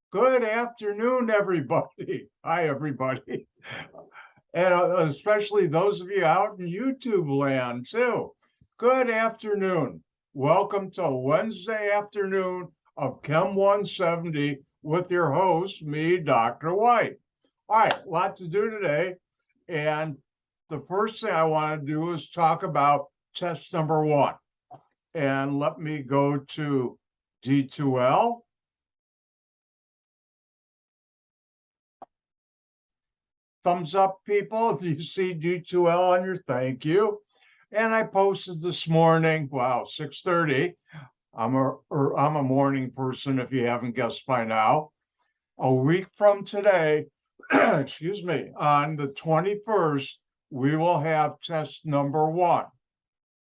Good afternoon, everybody. Hi, everybody. And especially those of you out in YouTube land, too. Good afternoon. Welcome to Wednesday afternoon of Chem 170 with your host, me, Dr. White. All right, a lot to do today. And the first thing I want to do is talk about test number 1. And let me go to D2L. Thumbs up, people. Do you see D2L on your thank you? And I posted this morning, wow, 6:30. I'm a morning person if you haven't guessed by now. A week from today, excuse me, on the 21st, we will have test number 1.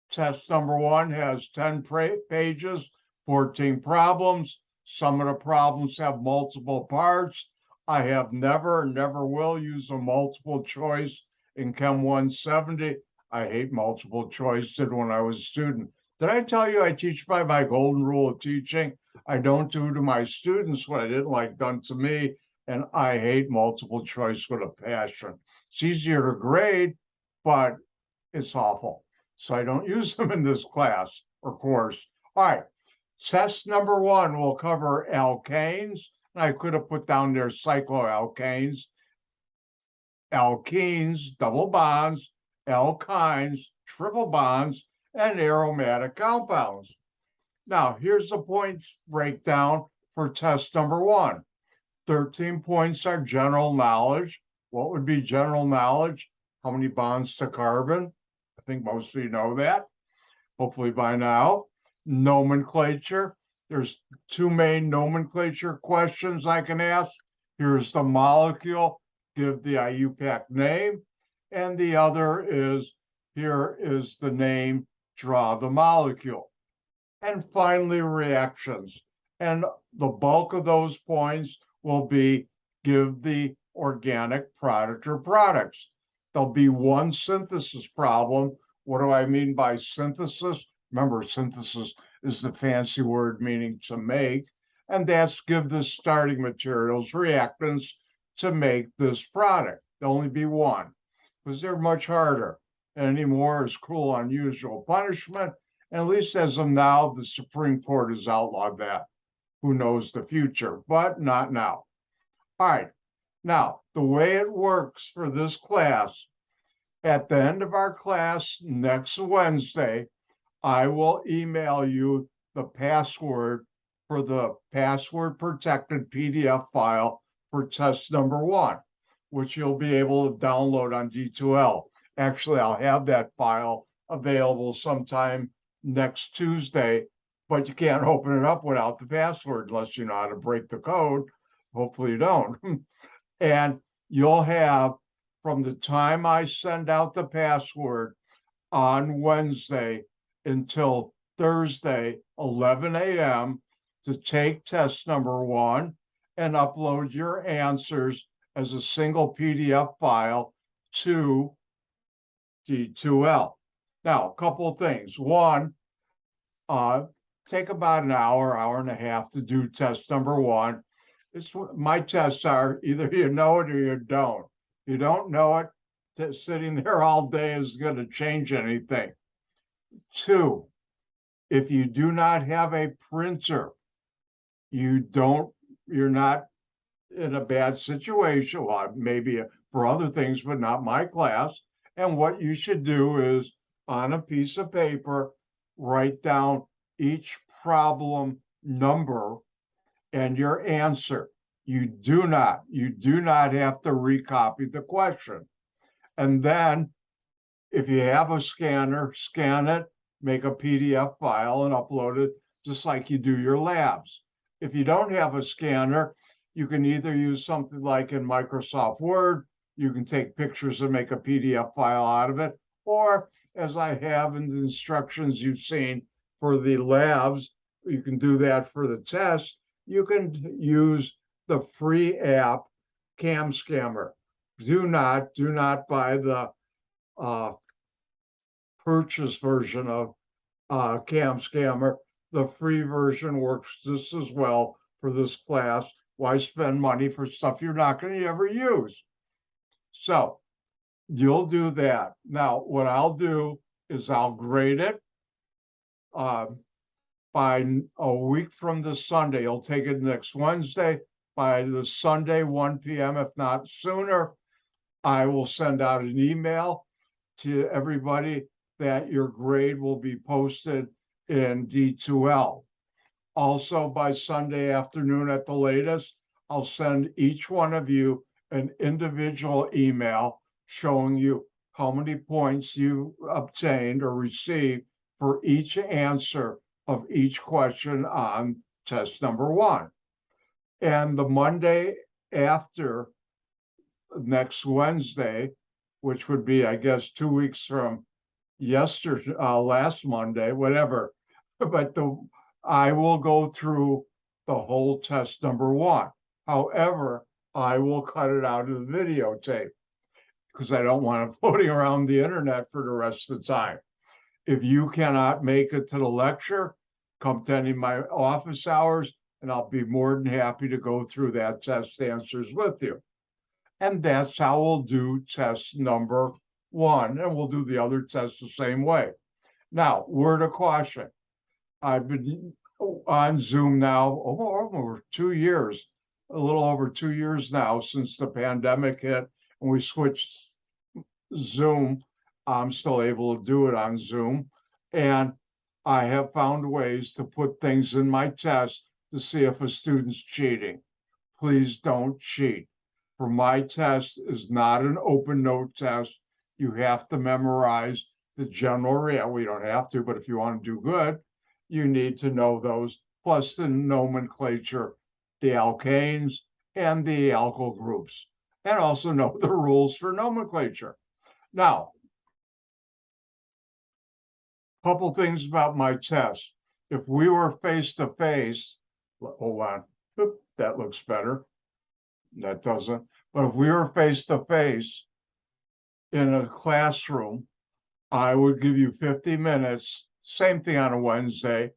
Test number 1 has 10 pages, 14 problems. Some of the problems have multiple parts. I have never will use a multiple choice in Chem 170. I hate multiple choice, did when I was a student. Did I tell you I teach by my golden rule of teaching? I don't do to my students what I didn't like done to me, and I hate multiple choice with a passion. It's easier to grade, but it's awful. So I don't use them in this class or course. All right, test number 1 will cover alkanes. I could have put down there cycloalkanes, alkenes, double bonds, alkynes, triple bonds, and aromatic compounds. Now, here's the points breakdown for test number 1. 13 points are general knowledge. What would be general knowledge? How many bonds to carbon? I think most of you know that, hopefully by now. Nomenclature. There's 2 main nomenclature questions I can ask. Here's the molecule, give the IUPAC name. And the other is, here is the name, draw the molecule. And finally, reactions. And the bulk of those points will be, give the organic product or products. There'll be 1 synthesis problem. What do I mean by synthesis? Remember, synthesis is the fancy word meaning to make, and that's give the starting materials, reactants, to make this product. There'll only be 1, because they're much harder. And any more is cruel, unusual punishment. And at least as of now, the Supreme Court has outlawed that. Who knows the future, but not now. All right. Now, the way it works for this class, at the end of our class next Wednesday, I will email you the password for the password protected PDF file for test number 1, which you'll be able to download on D2L. Actually, I'll have that file available sometime next Tuesday, but you can't open it up without the password unless you know how to break the code. Hopefully you don't. And you'll have, from the time I send out the password on Wednesday until Thursday, 11 a.m., to take test number 1 and upload your answers as a single PDF file to D2L. Now, a couple of things. One, take about an hour and a half to do test number 1. My tests are either you know it or you don't. You don't know it, sitting there all day is going to change anything. 2, if you do not have a printer, you're not in a bad situation. Well, maybe for other things, but not my class. And what you should do is, on a piece of paper, write down each problem number and your answer. You do not have to recopy the question. And then if you have a scanner, scan it, make a PDF file and upload it just like you do your labs. If you don't have a scanner, you can either use something like in Microsoft Word, you can take pictures and make a PDF file out of it, or as I have in the instructions you've seen for the labs, you can do that for the test. You can use the free app Cam Scammer. Do not buy the purchase version of Cam Scammer. The free version works just as well for this class. Why spend money for stuff you're not going to ever use? So you'll do that. Now, what I'll do is I'll grade it by a week from this Sunday. You'll take it next Wednesday. By the Sunday, 1 p.m., if not sooner, I will send out an email to everybody that your grade will be posted in D2L. Also, by Sunday afternoon at the latest, I'll send each one of you an individual email showing you how many points you obtained or received for each answer of each question on test number 1. And the Monday after next Wednesday, which would be, I guess, 2 weeks from yesterday, last Monday, whatever, but I will go through the whole test number 1. However, I will cut it out of the videotape because I don't want it floating around the internet for the rest of the time. If you cannot make it to the lecture, come to any of my office hours, and I'll be more than happy to go through that test answers with you. And that's how we'll do test number 1, and we'll do the other tests the same way. Now, word of caution. I've been on Zoom now over 2 years, a little over 2 years now since the pandemic hit and we switched Zoom. I'm still able to do it on Zoom. And I have found ways to put things in my test to see if a student's cheating. Please don't cheat. For my test is not an open note test. You have to memorize the general, we don't have to, but if you want to do good, you need to know those, plus the nomenclature, the alkanes and the alkyl groups, and also know the rules for nomenclature. Now, a couple things about my test. If we were face-to-face, hold on, that looks better. That doesn't. But if we were face-to-face in a classroom, I would give you 50 minutes, same thing on a Wednesday,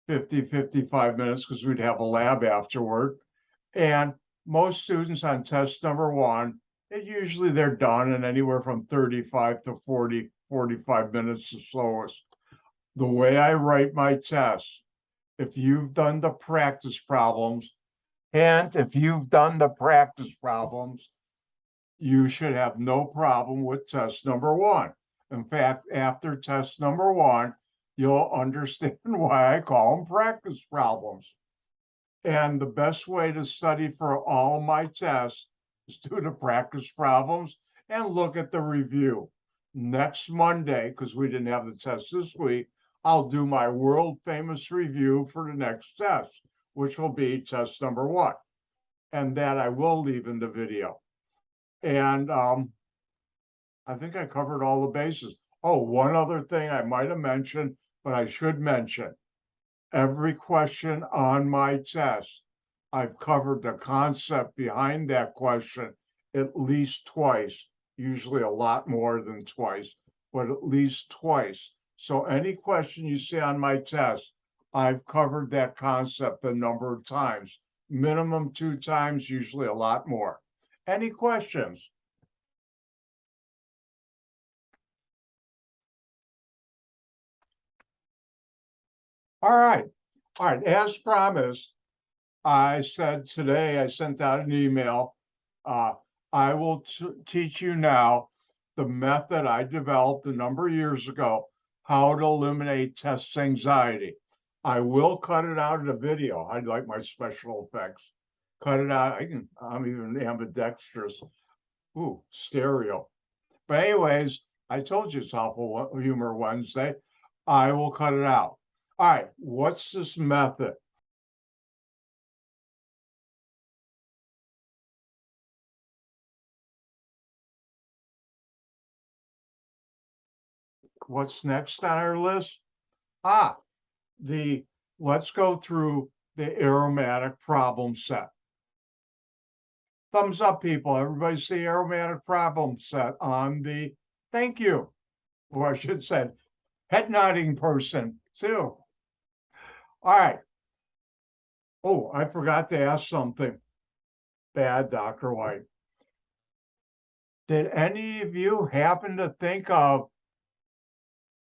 55 minutes, because we'd have a lab afterward. And most students on test number 1, usually they're done in anywhere from 35 to 45 minutes the slowest. The way I write my tests, if you've done the practice problems, you should have no problem with test number 1. In fact, after test number 1, you'll understand why I call them practice problems. And the best way to study for all my tests is do the practice problems and look at the review. Next Monday, because we didn't have the test this week, I'll do my world famous review for the next test, which will be test number 1. And that I will leave in the video. And I think I covered all the bases. Oh, one other thing I might have mentioned, but I should mention. Every question on my test, I've covered the concept behind that question at least twice, usually a lot more than twice, but at least twice. So any question you see on my test, I've covered that concept a number of times, minimum 2 times, usually a lot more. Any questions? All right. As promised, I said today, I sent out an email. I will teach you now the method I developed a number of years ago, how to eliminate test anxiety. I will cut it out of the video. I like my special effects. Cut it out. I'm even ambidextrous. Ooh, stereo. But anyways, I told you it's Awful Humor Wednesday. I will cut it out. All right, what's this method? What's next on our list? Let's go through the aromatic problem set. Thumbs up, people. Everybody see aromatic problem set on the, thank you. Or I should say, head nodding person too. All right. Oh, I forgot to ask something. Bad, Dr. White. Did any of you happen to think of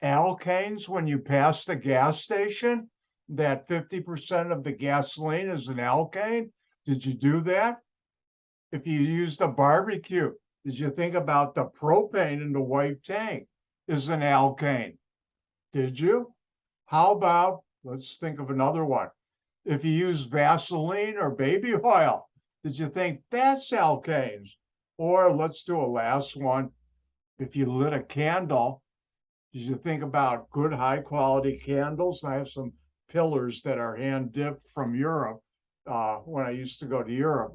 alkanes when you passed a gas station? That 50% of the gasoline is an alkane? Did you do that? If you used a barbecue, did you think about the propane in the white tank is an alkane? Did you? How about, let's think of another one. If you use Vaseline or baby oil, did you think that's alkanes? Or let's do a last one. If you lit a candle, did you think about good high quality candles? I have some pillars that are hand dipped from Europe. When I used to go to Europe,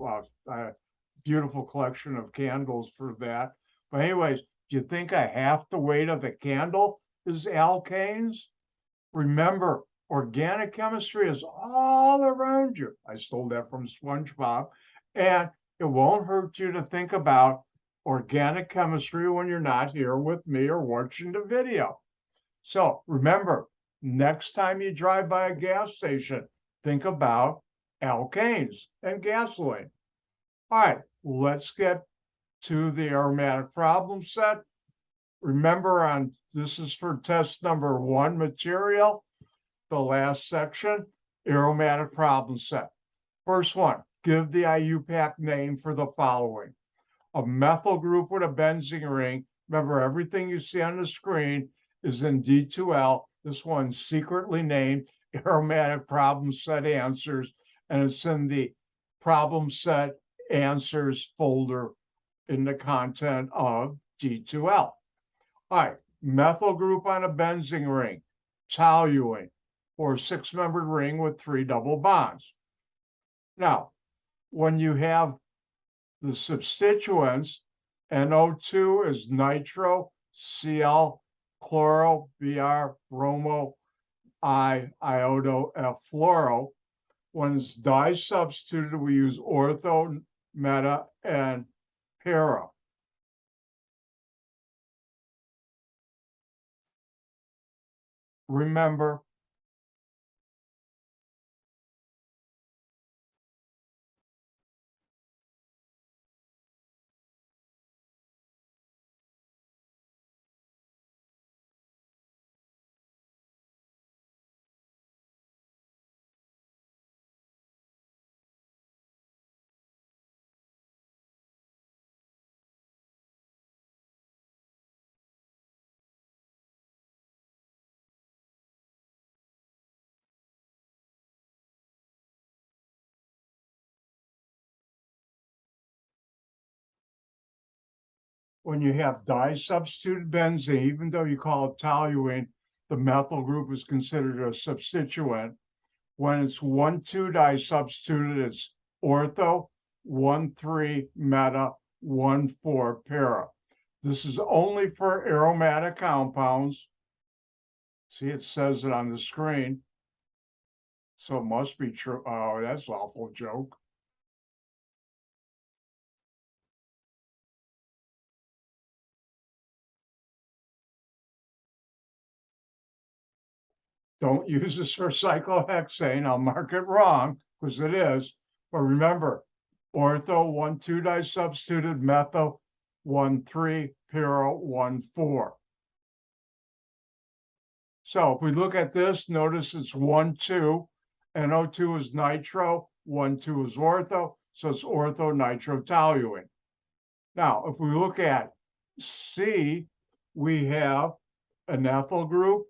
beautiful collection of candles for that. But anyways, do you think a half the weight of the candle is alkanes? Remember, organic chemistry is all around you. I stole that from SpongeBob. And it won't hurt you to think about organic chemistry when you're not here with me or watching the video. So remember, next time you drive by a gas station, think about alkanes and gasoline. All right, let's get to the aromatic problem set. Remember, this is for test number 1 material, the last section, aromatic problem set. First one, give the IUPAC name for the following. A methyl group with a benzene ring. Remember, everything you see on the screen is in D2L. This one's secretly named aromatic problem set answers, and it's in the problem set answers folder in the content of D2L. All right, methyl group on a benzene ring, toluene, or 6-membered ring with 3 double bonds. Now, when you have the substituents, NO2 is nitro, Cl, chloro, Br, bromo, I, iodo, F, fluoro. When it's disubstituted, we use ortho, meta, and para. Remember, when you have disubstituted benzene, even though you call it toluene, the methyl group is considered a substituent. When it's 1,2 disubstituted, it's ortho, 1,3 meta, 1,4 para. This is only for aromatic compounds. See, it says it on the screen. So it must be true. Oh, that's an awful joke. Don't use this for cyclohexane. I'll mark it wrong because it is. But remember, ortho 1,2 disubstituted, methyl 1,3, para 1,4. So if we look at this, notice it's 1,2. NO2 is nitro, 1,2 is ortho, so it's ortho nitrotoluene. Now, if we look at C, we have an ethyl group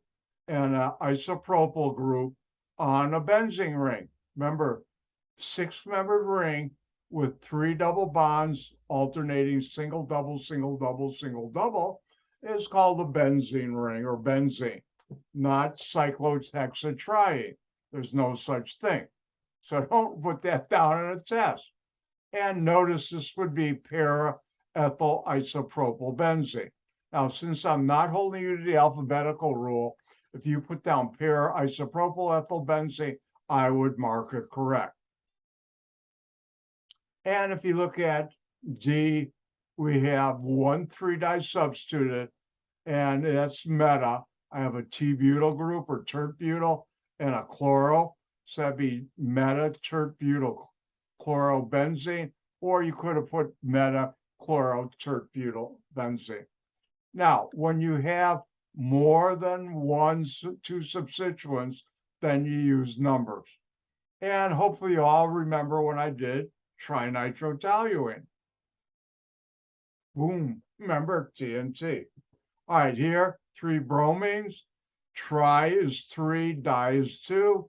and an isopropyl group on a benzene ring. Remember, 6-membered ring with 3 double bonds alternating single, double, single, double, single, double is called the benzene ring or benzene, not cyclohexatriene. There's no such thing. So don't put that down in a test. And notice this would be para-ethyl isopropyl benzene. Now, since I'm not holding you to the alphabetical rule, if you put down para-isopropyl ethyl benzene, I would mark it correct. And if you look at D, we have 1,3 disubstituted, and that's meta. I have a T-butyl group or tert-butyl and a chloro. So that'd be meta tert-butyl chlorobenzene. or you could have put metachlorotertbutylbenzene. Now, when you have more than two substituents, then you use numbers. And hopefully you all remember when I did trinitrotoluene. Boom, remember TNT. All right, here, 3 bromines. Tri is 3, di is 2.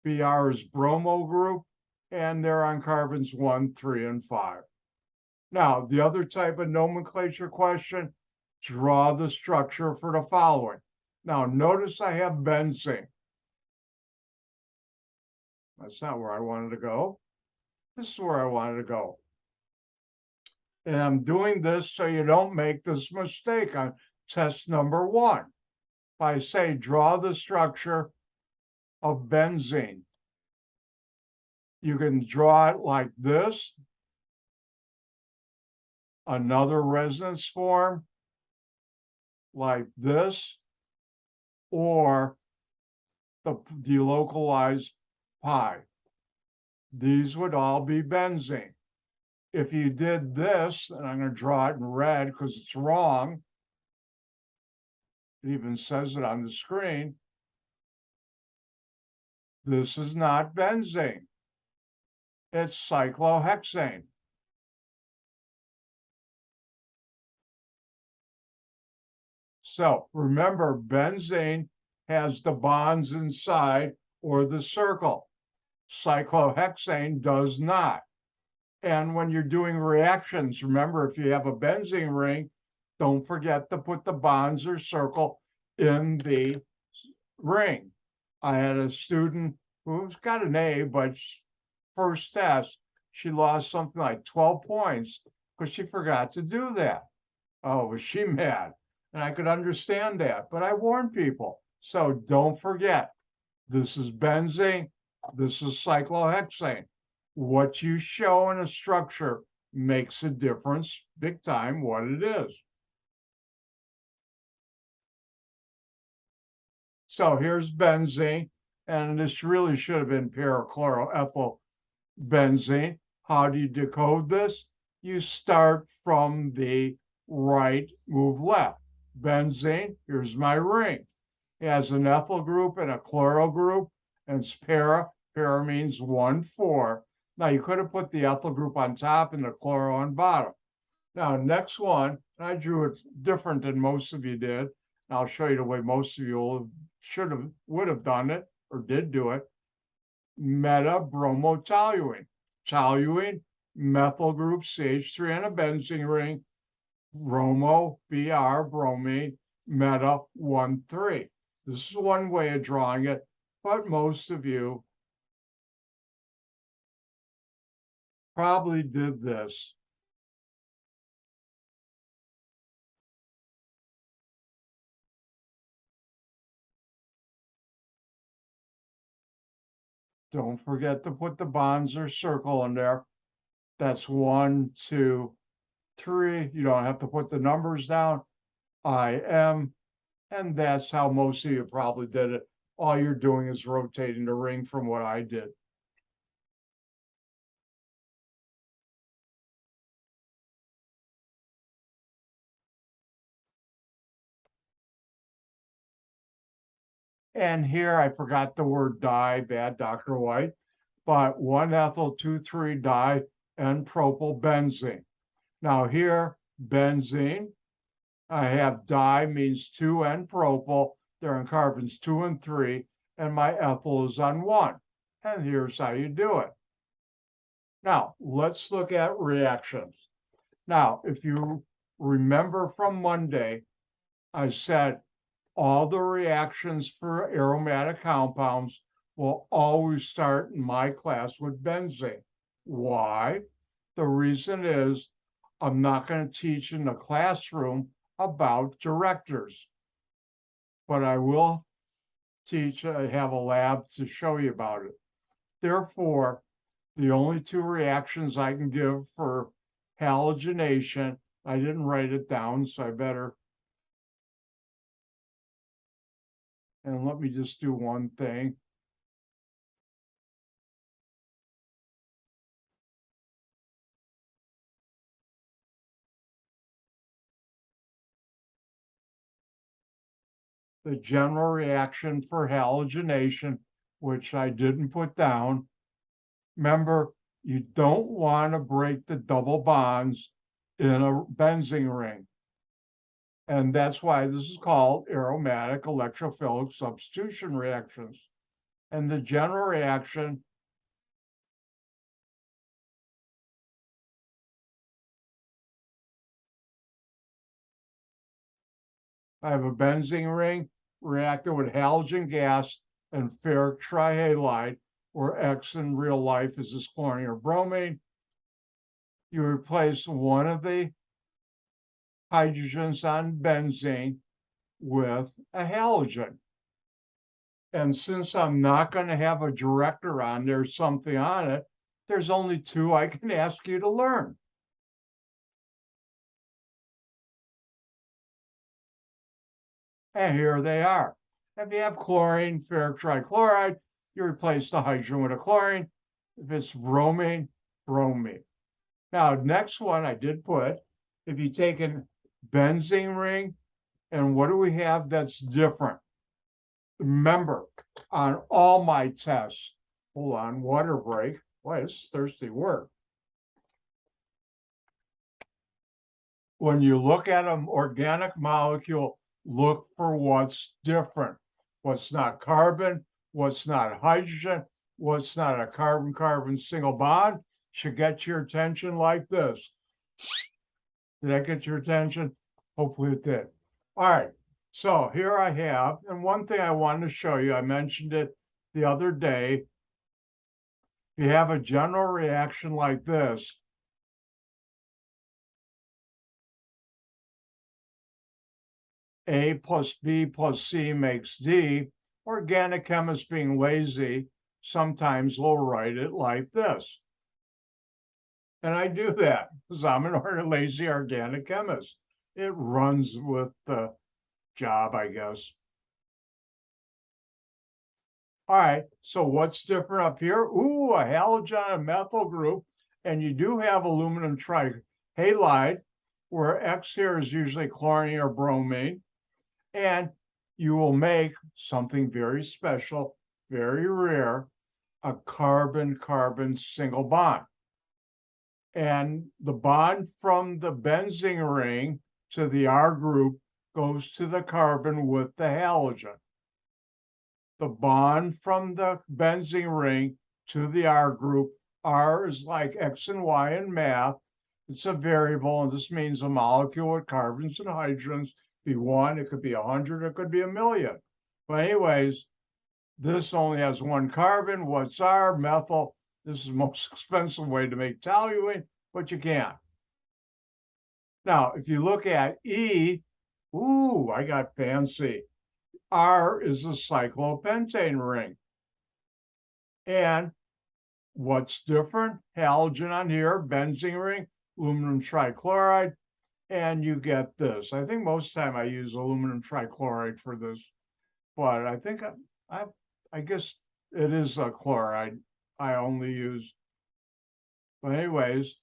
Br is bromo group, and they're on carbons 1, 3, and 5. Now, the other type of nomenclature question, draw the structure for the following. Now, notice I have benzene. That's not where I wanted to go. This is where I wanted to go. And I'm doing this so you don't make this mistake on test number 1. If I say draw the structure of benzene, you can draw it like this. Another resonance form like this, or the delocalized pi. These would all be benzene. If you did this, and I'm going to draw it in red because it's wrong, it even says it on the screen, this is not benzene. It's cyclohexane. So remember, benzene has the bonds inside or the circle. Cyclohexane does not. And when you're doing reactions, remember, if you have a benzene ring, don't forget to put the bonds or circle in the ring. I had a student who's got an A, but first test, she lost something like 12 points because she forgot to do that. Oh, was she mad? And I could understand that, but I warn people. So don't forget, this is benzene, this is cyclohexane. What you show in a structure makes a difference big time what it is. So here's benzene, and this really should have been parachloroethylbenzene. How do you decode this? You start from the right, move left. Benzene, here's my ring. It has an ethyl group and a chloro group, and it's para. Para means 1, 4. Now, you could have put the ethyl group on top and the chloro on bottom. Now, next one, I drew it different than most of you did. I'll show you the way most of you would have done it or did do it. Metabromotoluene. Toluene, methyl group CH3 and a benzene ring. Bromo, Br, bromine, meta 1, 3. This is one way of drawing it, but most of you probably did this. Don't forget to put the bonds or circle in there. That's 1, 2, 3. You don't have to put the numbers down. IM, and that's how most of you probably did it. All you're doing is rotating the ring from what I did. And here I forgot the word di, bad Dr. White, but 1-ethyl 2,3-di and propylbenzene. Now here, benzene, I have di means 2 and propyl. They're on carbons 2 and 3, and my ethyl is on 1. And here's how you do it. Now, let's look at reactions. Now, if you remember from Monday, I said all the reactions for aromatic compounds will always start in my class with benzene. Why? The reason is I'm not going to teach in the classroom about directors, but I will teach, I have a lab to show you about it. Therefore, the only 2 reactions I can give for halogenation, I didn't write it down, so I better. And let me just do one thing. the general reaction for halogenation, which I didn't put down. Remember, you don't want to break the double bonds in a benzene ring. And that's why this is called aromatic electrophilic substitution reactions. And the general reaction, I have a benzene ring reacting with halogen gas and ferric trihalide, where X in real life is this chlorine or bromine. You replace one of the hydrogens on benzene with a halogen. And since I'm not going to have a director on there, something on it, there's only two I can ask you to learn. And here they are. If you have chlorine, ferric trichloride, you replace the hydrogen with a chlorine. If it's bromine, bromine. Now, next one I did put, if you take a benzene ring, and what do we have that's different? Remember, on all my tests, hold on, water break. Boy, this is thirsty work. When you look at an organic molecule, look for what's different. What's not carbon, what's not hydrogen, what's not a carbon-carbon single bond should get your attention like this. Did that get your attention? Hopefully it did. All right, so here I have, and one thing I wanted to show you, I mentioned it the other day. You have a general reaction like this. A plus B plus C makes D. Organic chemists being lazy sometimes will write it like this. And I do that because I'm an lazy organic chemist. It runs with the job, I guess. All right, so what's different up here? Ooh, a halogen and methyl group, and you do have aluminum trihalide, where X here is usually chlorine or bromine, and you will make something very special, very rare, a carbon-carbon single bond. And the bond from the benzene ring to the R group goes to the carbon with the halogen. The bond from the benzene ring to the R group, R is like X and Y in math. It's a variable, and this means a molecule with carbons and hydrogens. Be one, it could be 100, it could be 1,000,000. But anyways, this only has one carbon. What's R? Methyl. This is the most expensive way to make toluene, but you can. Now, if you look at E, ooh, I got fancy. R is a cyclopentane ring. And what's different? Halogen on here, benzene ring, aluminum trichloride, and you get this. I think most of the time I use aluminum trichloride for this, but I think I guess it is a chloride I only use. But anyways,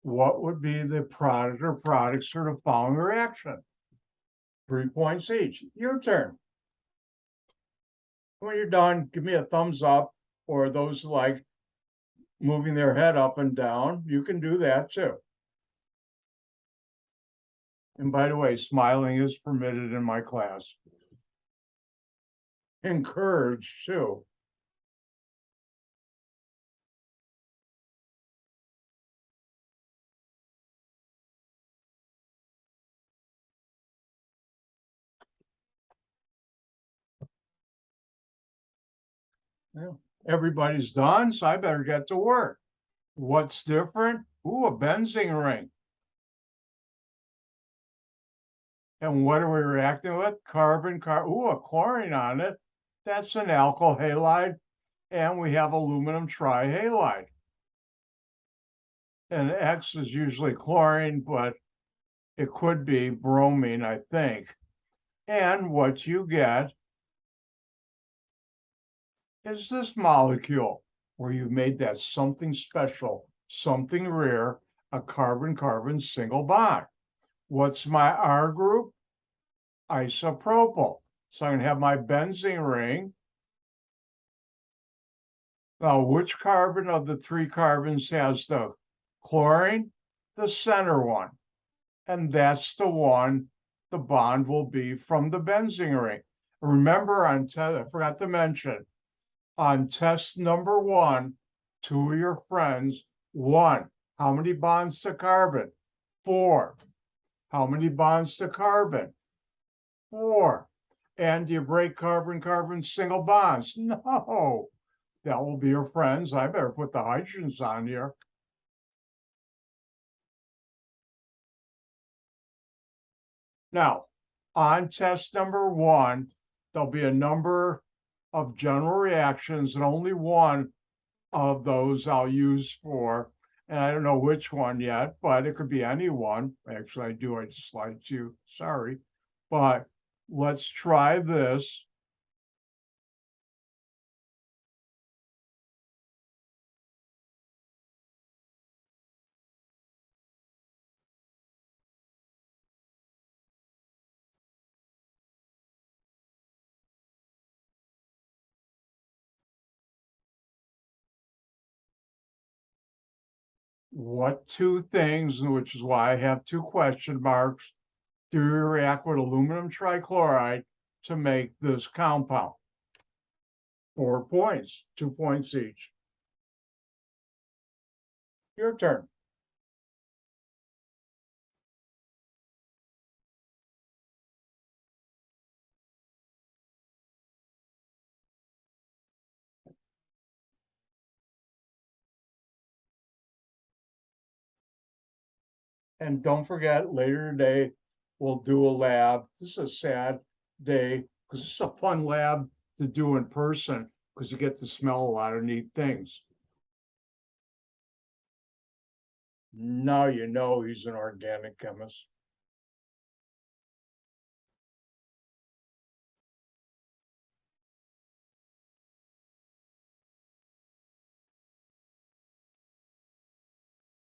what would be the product or products for the following reaction? 3 points each. Your turn. When you're done, give me a thumbs up, or those like moving their head up and down. You can do that too. And by the way, smiling is permitted in my class. Encouraged too. Yeah. Everybody's done, so I better get to work. What's different? Ooh, a benzene ring. And what are we reacting with? Carbon, ooh, a chlorine on it. That's an alkyl halide. And we have aluminum trihalide. And X is usually chlorine, but it could be bromine, I think. And what you get is this molecule where you made that something special, something rare, a carbon-carbon single bond. What's my R group? Isopropyl. So I'm going to have my benzene ring. Now, which carbon of the three carbons has the chlorine? The center one. And that's the one the bond will be from the benzene ring. Remember, I forgot to mention, on test number 1, 2 of your friends, 1, how many bonds to carbon? 4. How many bonds to carbon? 4. And do you break carbon-carbon single bonds? No. That will be your friends. I better put the hydrogens on here. Now, on test number 1, there'll be a number of general reactions, and only one of those I'll use for, and I don't know which one yet, but it could be any one. Actually, I do. I just lied to you. Sorry. But let's try this. What two things, which is why I have 2 question marks, do you react with aluminum trichloride to make this compound? 4 points, 2 points each. Your turn. And don't forget, later today, we'll do a lab. This is a sad day because it's a fun lab to do in person because you get to smell a lot of neat things. Now you know he's an organic chemist.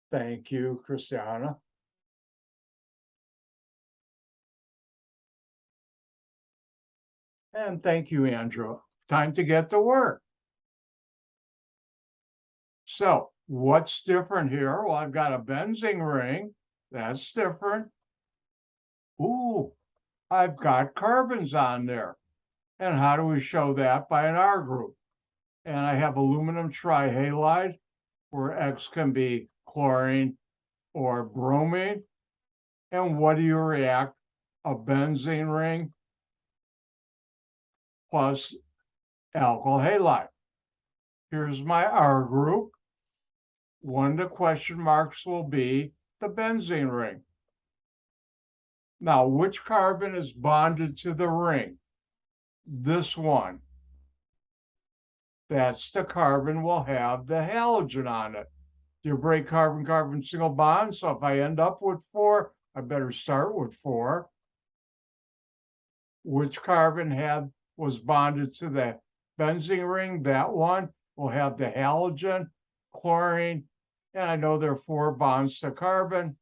Thank you, Christiana. And thank you, Andrew. Time to get to work. So what's different here? Well, I've got a benzene ring. That's different. Ooh, I've got carbons on there. And how do we show that? By an R group. And I have aluminum trihalide, where X can be chlorine or bromine. And what do you react? A benzene ring plus alkyl halide. Here's my R group. One of the question marks will be the benzene ring. Now, which carbon is bonded to the ring? This one. That's the carbon will have the halogen on it. You break carbon-carbon single bonds, so if I end up with 4, I better start with 4. Which carbon was bonded to the benzene ring? That one will have the halogen, chlorine, and I know there are 4 bonds to carbon.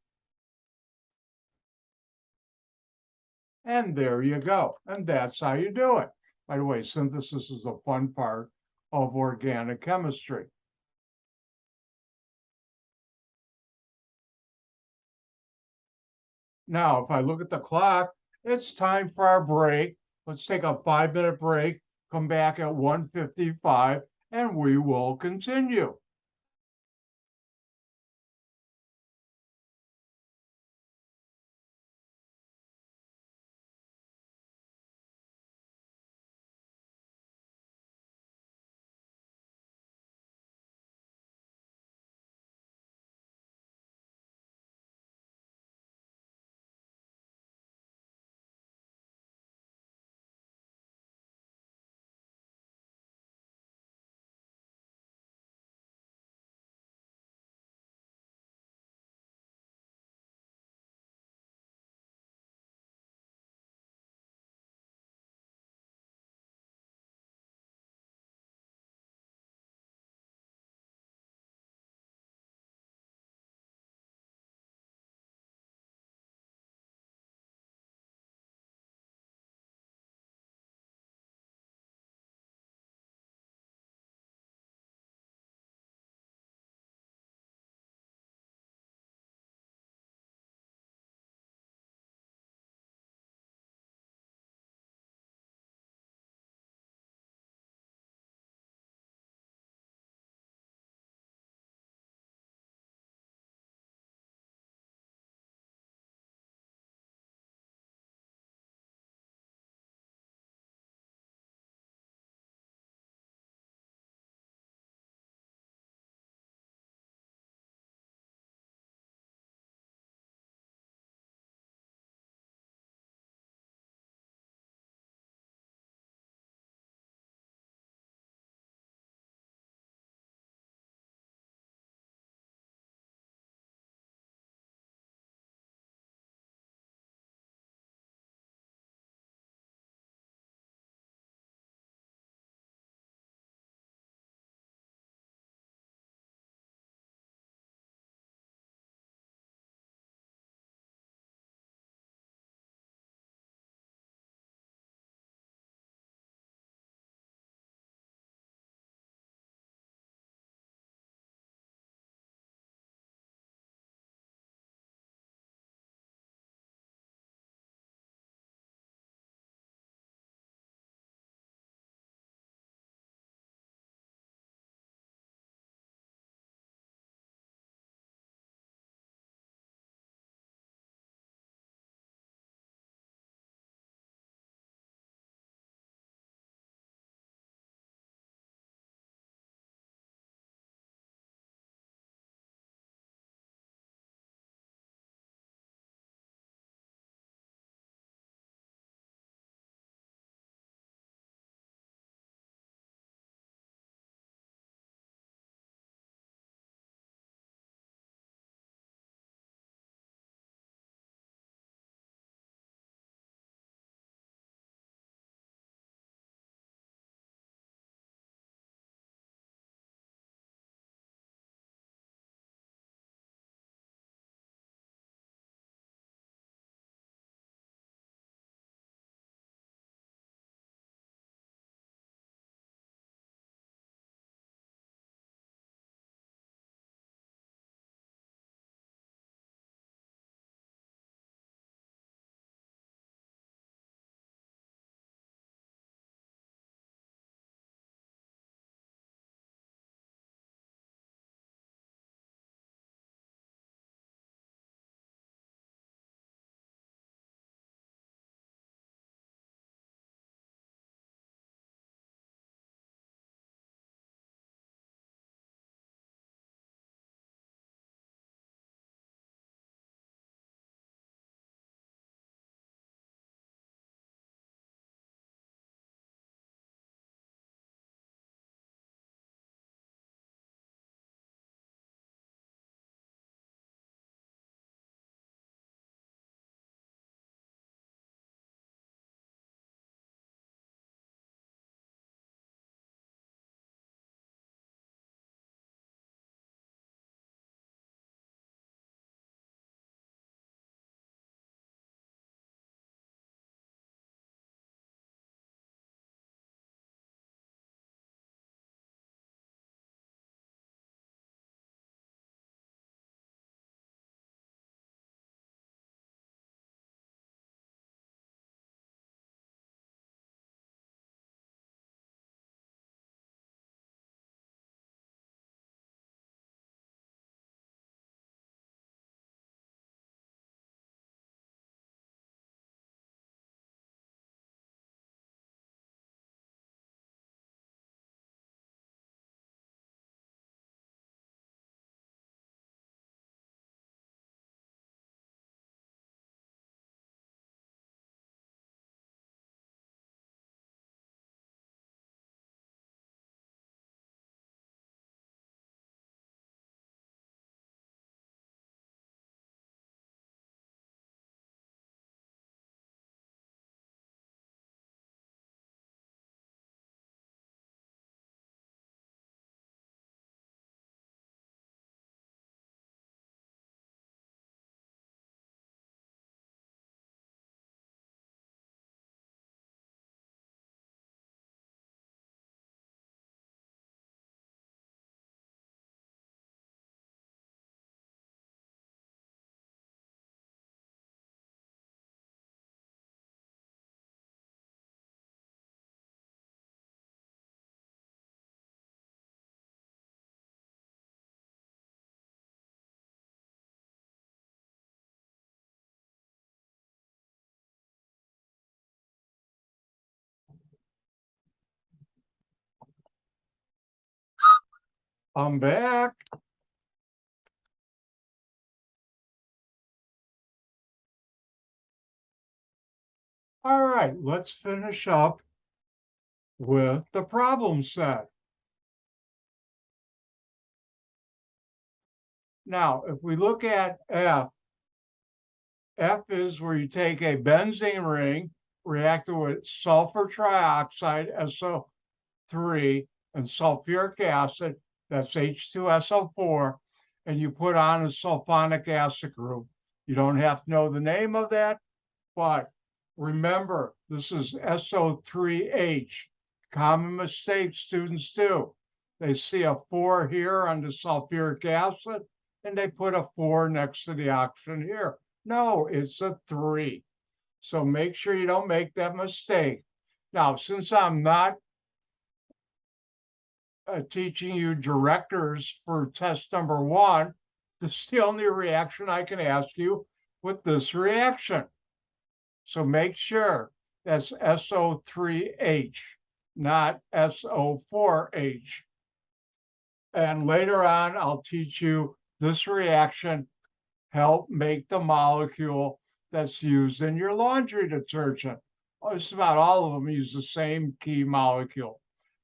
And there you go. And that's how you do it. By the way, synthesis is a fun part of organic chemistry. Now, if I look at the clock, it's time for our break. Let's take a 5-minute break, come back at 1:55, and we will continue. I'm back. All right, let's finish up with the problem set. Now, if we look at F, F is where you take a benzene ring, react it with sulfur trioxide, SO3, and sulfuric acid, that's H2SO4, and you put on a sulfonic acid group. You don't have to know the name of that, but remember, this is SO3H. Common mistake students do. They see a 4 here on the sulfuric acid, and they put a 4 next to the oxygen here. No, it's a 3. So make sure you don't make that mistake. Now, since I'm not teaching you directors for test number 1, this is the only reaction I can ask you with this reaction. So make sure that's SO3H, not SO4H. And later on, I'll teach you this reaction help make the molecule that's used in your laundry detergent. Just about all of them use the same key molecule.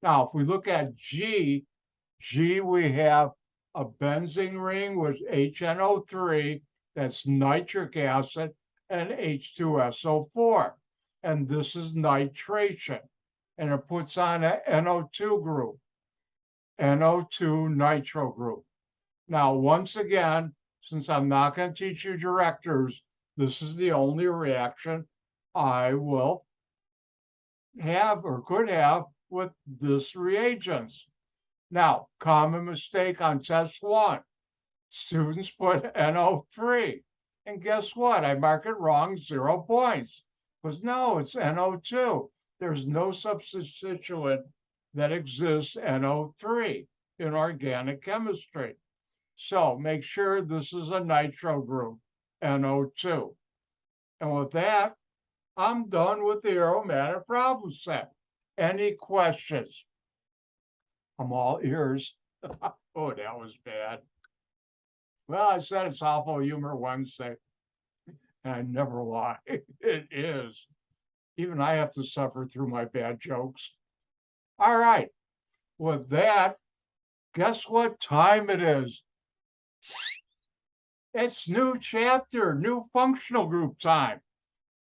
Now, if we look at G, we have a benzene ring with HNO3, that's nitric acid, and H2SO4. And this is nitration. And it puts on an NO2 group, NO2 nitro group. Now, once again, since I'm not going to teach you directors, this is the only reaction I will have or could have with this reagents. Now, common mistake on test 1. Students put NO3. And guess what? I mark it wrong, 0 points. Because no, it's NO2. There's no substituent that exists NO3 in organic chemistry. So make sure this is a nitro group, NO2. And with that, I'm done with the aromatic problem set. Any questions? I'm all ears. Oh, that was bad. Well, I said it's Awful Humor Wednesday, and I never lie. It is. Even I have to suffer through my bad jokes. All right. With that, guess what time it is? It's new chapter, new functional group time.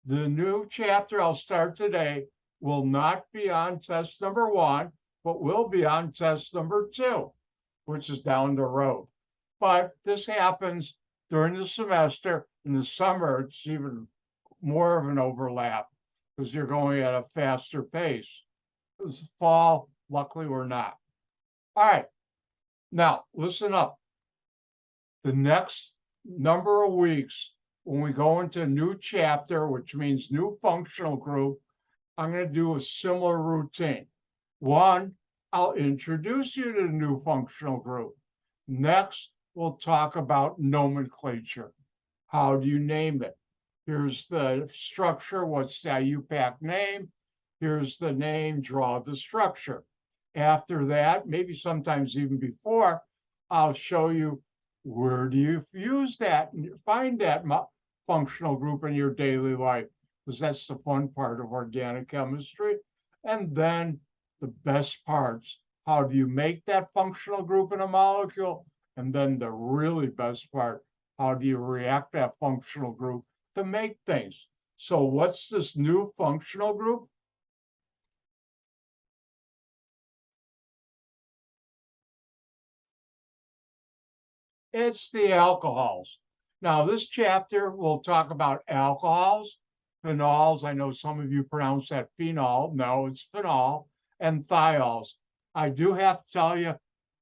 The new chapter I'll start today will not be on test number 1, but will be on test number 2, which is down the road. But this happens during the semester. In the summer, it's even more of an overlap because you're going at a faster pace. This fall, luckily, we're not. All right. Now, listen up. The next number of weeks, when we go into a new chapter, which means new functional group, I'm going to do a similar routine. 1, I'll introduce you to the new functional group. Next, we'll talk about nomenclature. How do you name it? Here's the structure. What's the IUPAC name? Here's the name. Draw the structure. After that, maybe sometimes even before, I'll show you where do you use that and find that functional group in your daily life, because that's the fun part of organic chemistry. And then the best parts, how do you make that functional group in a molecule? And then the really best part, how do you react that functional group to make things? So what's this new functional group? It's the alcohols. Now, this chapter will talk about alcohols, phenols. I know some of you pronounce that phenol. No, it's phenol, and thiols. I do have to tell you,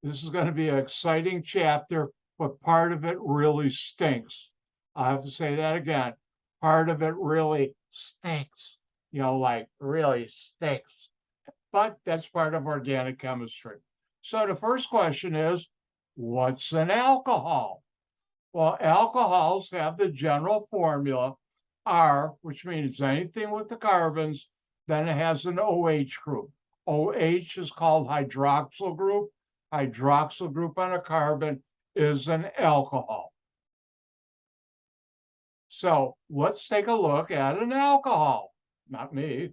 this is going to be an exciting chapter, but part of it really stinks. I have to say that again. Part of it really stinks. You know, like really stinks. But that's part of organic chemistry. So the first question is, what's an alcohol? Well, alcohols have the general formula R, which means anything with the carbons, then it has an OH group. OH is called hydroxyl group. hydroxyl group on a carbon is an alcohol. So let's take a look at an alcohol. Not me.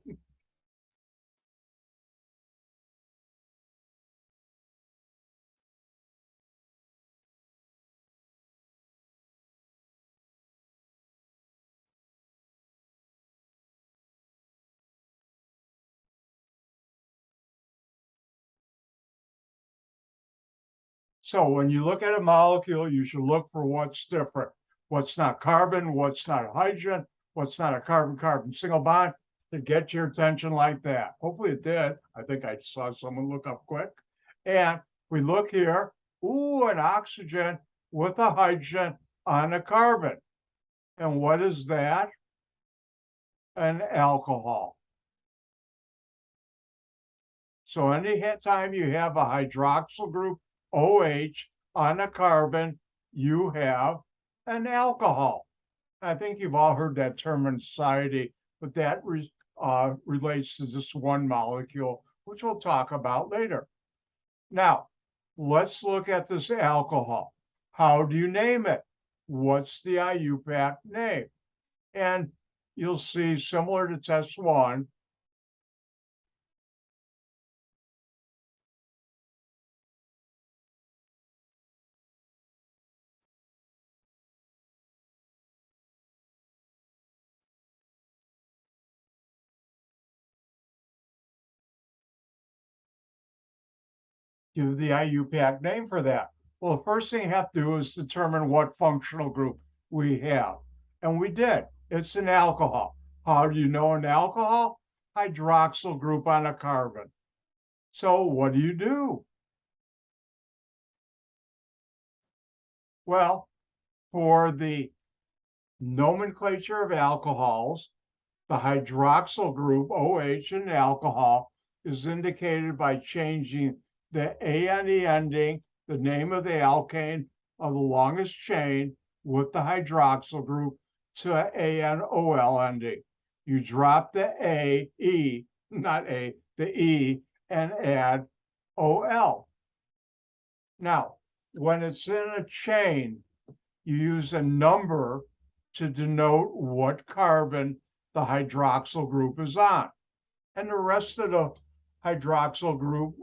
So when you look at a molecule, you should look for what's different. What's not carbon, what's not hydrogen, what's not a carbon-carbon single bond to get your attention like that. Hopefully it did. I think I saw someone look up quick. And we look here, ooh, an oxygen with a hydrogen on a carbon. And what is that? An alcohol. So anytime you have a hydroxyl group, OH, on a carbon, you have an alcohol. I think you've all heard that term in society, but that relates to just one molecule, which we'll talk about later. Now, let's look at this alcohol. How do you name it? What's the IUPAC name? And you'll see, similar to test one, give the IUPAC name for that. Well, the first thing you have to do is determine what functional group we have. And we did. It's an alcohol. How do you know an alcohol? Hydroxyl group on a carbon. So what do? Well, for the nomenclature of alcohols, the hydroxyl group, OH, in alcohol is indicated by changing the ANE ending, the name of the alkane of the longest chain with the hydroxyl group, to ANOL ending. You drop the E, not A, the E, and add OL. Now, when it's in a chain, you use a number to denote what carbon the hydroxyl group is on. And the rest of the hydroxyl group,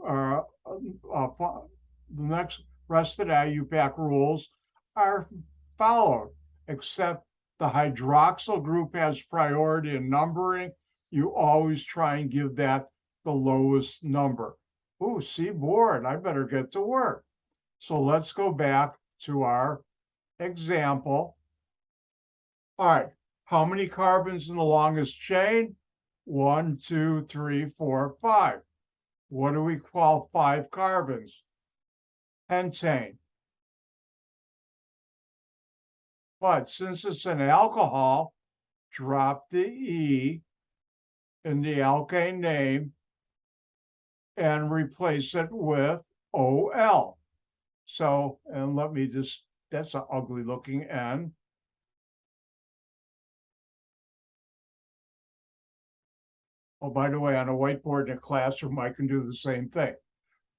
the rest of the IUPAC rules are followed, except the hydroxyl group has priority in numbering. You always try and give that the lowest number. Ooh, see, bored, I better get to work. So let's go back to our example. All right, how many carbons in the longest chain? 1, 2, 3, 4, 5. What do we call 5 carbons? Pentane. But since it's an alcohol, drop the E in the alkane name and replace it with OL. So, and let me just, that's an ugly looking N. Oh, by the way, on a whiteboard in a classroom, I can do the same thing.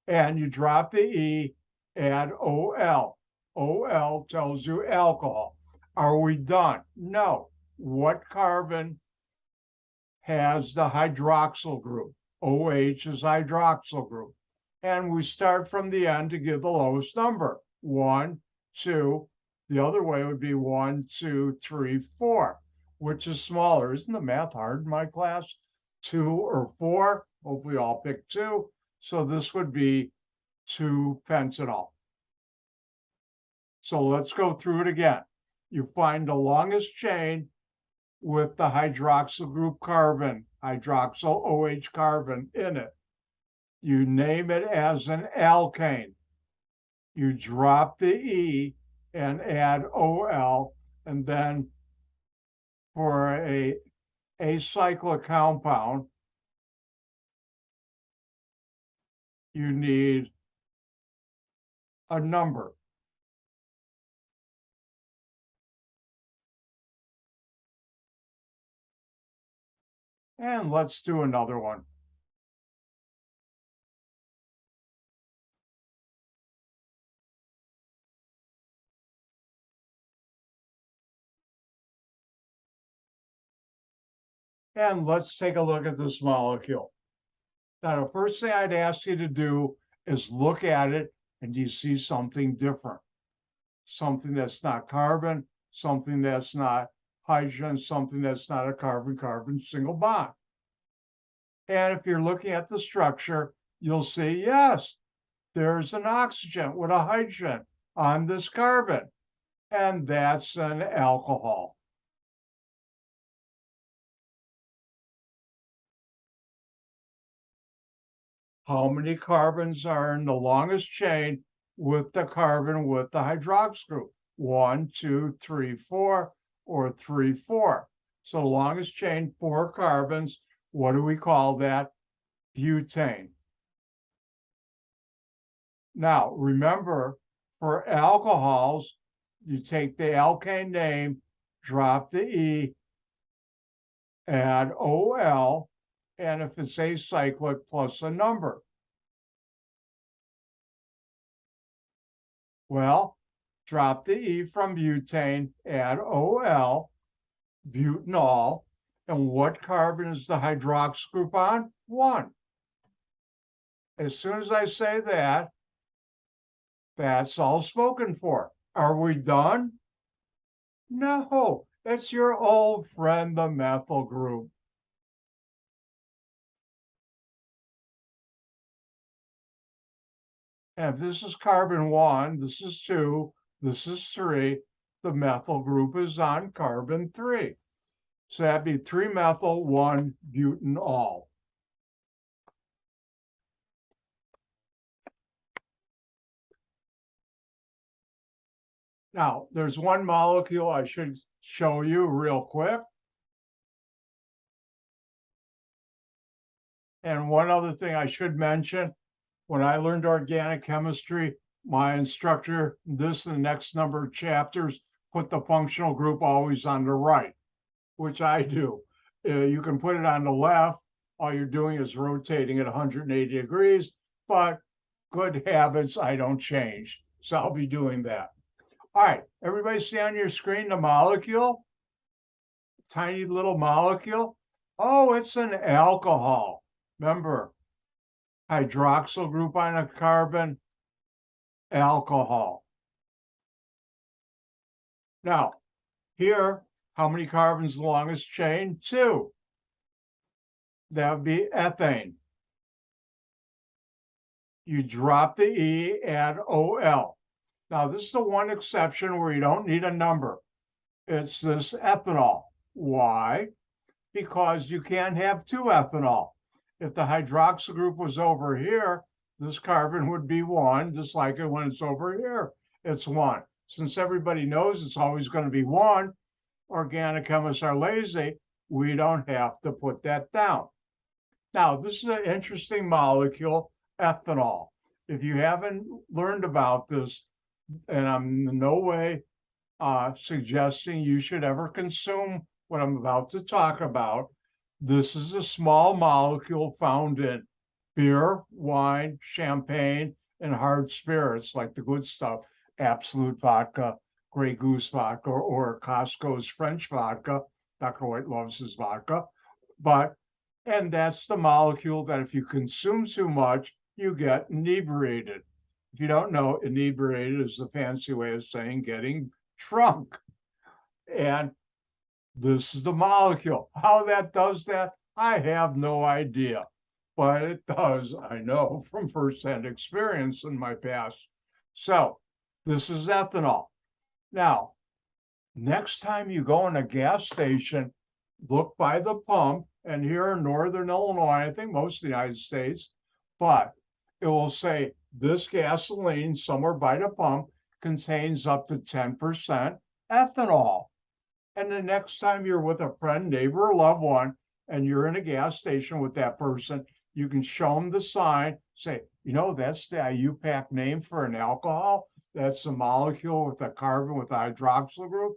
And you drop the E, add OL. OL tells you alcohol. Are we done? No. What carbon has the hydroxyl group? OH is hydroxyl group. And we start from the end to give the lowest number. 1, 2. The other way would be 1, 2, 3, 4. Which is smaller? Isn't the math hard in my class? 2 or 4? Hopefully I'll pick 2. So this would be 2-pentanol. So let's go through it again. You find the longest chain with the hydroxyl group carbon, hydroxyl OH carbon in it. You name it as an alkane. You drop the E and add OL, and then for a acyclic compound, you need a number. And let's do another one. And let's take a look at this molecule. Now, the first thing I'd ask you to do is look at it, and do you see something different? Something that's not carbon, something that's not hydrogen, something that's not a carbon-carbon single bond. And if you're looking at the structure, you'll see, yes, there's an oxygen with a hydrogen on this carbon, and that's an alcohol. How many carbons are in the longest chain with the carbon with the hydroxyl group? 1, 2, 3, 4, or 3, 4. So the longest chain, 4 carbons. What do we call that? Butane. Now, remember, for alcohols, you take the alkane name, drop the E, add OL, and if it's acyclic, plus a number. Well, drop the E from butane, add OL, butanol, and what carbon is the hydroxyl group on? 1. As soon as I say that, that's all spoken for. Are we done? No, it's your old friend, the methyl group. And if this is carbon 1, this is 2, this is 3, the methyl group is on carbon 3. So that'd be 3-methyl 1-butanol. Now, there's one molecule I should show you real quick. And one other thing I should mention, when I learned organic chemistry, my instructor, this and the next number of chapters, put the functional group always on the right, which I do. You can put it on the left. All you're doing is rotating at 180 degrees, but good habits I don't change. So I'll be doing that. All right, everybody see on your screen the molecule? Tiny little molecule. Oh, it's an alcohol. Remember, hydroxyl group on a carbon, alcohol. Now, here, how many carbons the longest chain? 2. That would be ethane. You drop the E, add OL. Now, this is the one exception where you don't need a number. It's this ethanol. Why? Because you can't have 2 ethanol. If the hydroxyl group was over here, this carbon would be 1, just like it when it's over here, it's 1. Since everybody knows it's always going to be 1, organic chemists are lazy, we don't have to put that down. Now, this is an interesting molecule, ethanol. If you haven't learned about this, and I'm in no way suggesting you should ever consume what I'm about to talk about, this is a small molecule found in beer, wine, champagne, and hard spirits like the good stuff, Absolute vodka, Grey Goose vodka, or Costco's French vodka. Dr. White loves his vodka. And that's the molecule that if you consume too much, you get inebriated. If you don't know, inebriated is the fancy way of saying getting drunk. And this is the molecule. How that does that, I have no idea. But it does, I know from firsthand experience in my past. So this is ethanol. Now, next time you go in a gas station, look by the pump, and here in Northern Illinois, I think most of the United States, but it will say this gasoline somewhere by the pump contains up to 10% ethanol. And the next time you're with a friend, neighbor, or loved one, and you're in a gas station with that person, you can show them the sign, say, you know, that's the IUPAC name for an alcohol. That's the molecule with the carbon with the hydroxyl group.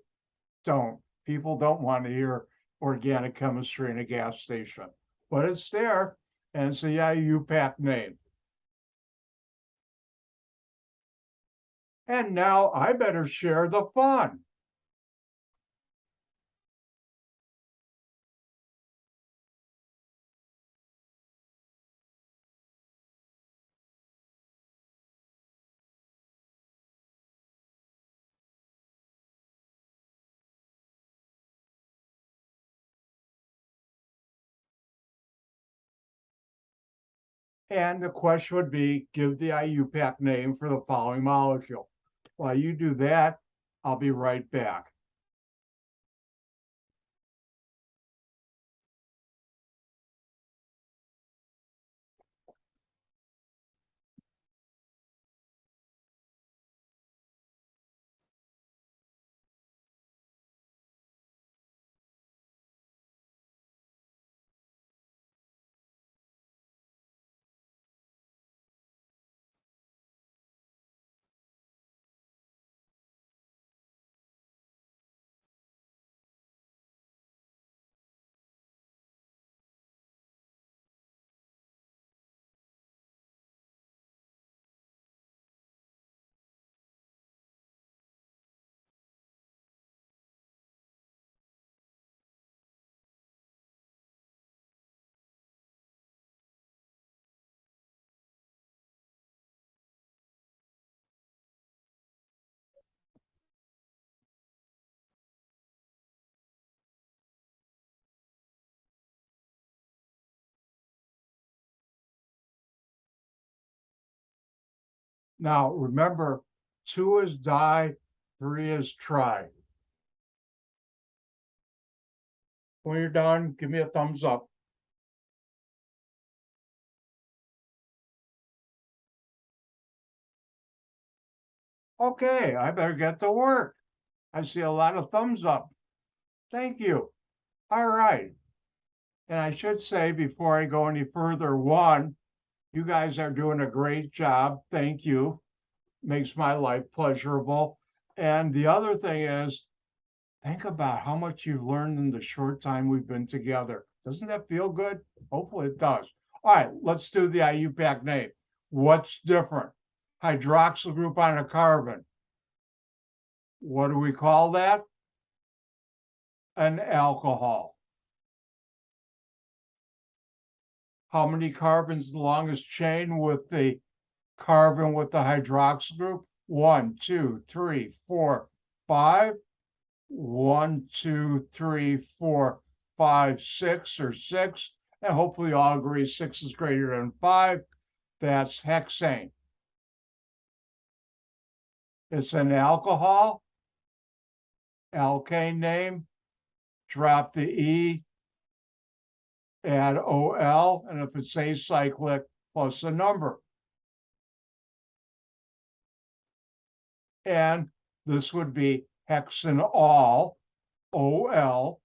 Don't. People don't want to hear organic chemistry in a gas station, but it's there, and it's the IUPAC name. And now I better share the fun. And the question would be, give the IUPAC name for the following molecule. While you do that, I'll be right back. Now, remember, 2 is die, 3 is try. When you're done, give me a thumbs up. Okay, I better get to work. I see a lot of thumbs up. Thank you. All right. And I should say before I go any further, one, you guys are doing a great job. Thank you. Makes my life pleasurable. And the other thing is, think about how much you've learned in the short time we've been together. Doesn't that feel good? Hopefully it does. All right, let's do the IUPAC name. What's different? Hydroxyl group on a carbon. What do we call that? An alcohol. How many carbons the longest chain with the carbon with the hydroxyl group? 1, 2, 3, 4, 5. 1, 2, 3, 4, 5, 6, or 6. And hopefully you all agree 6 is greater than 5. That's hexane. It's an alcohol. Alkane name. Drop the E. Add OL. And if it's acyclic, plus a number. And this would be hexanol, OL.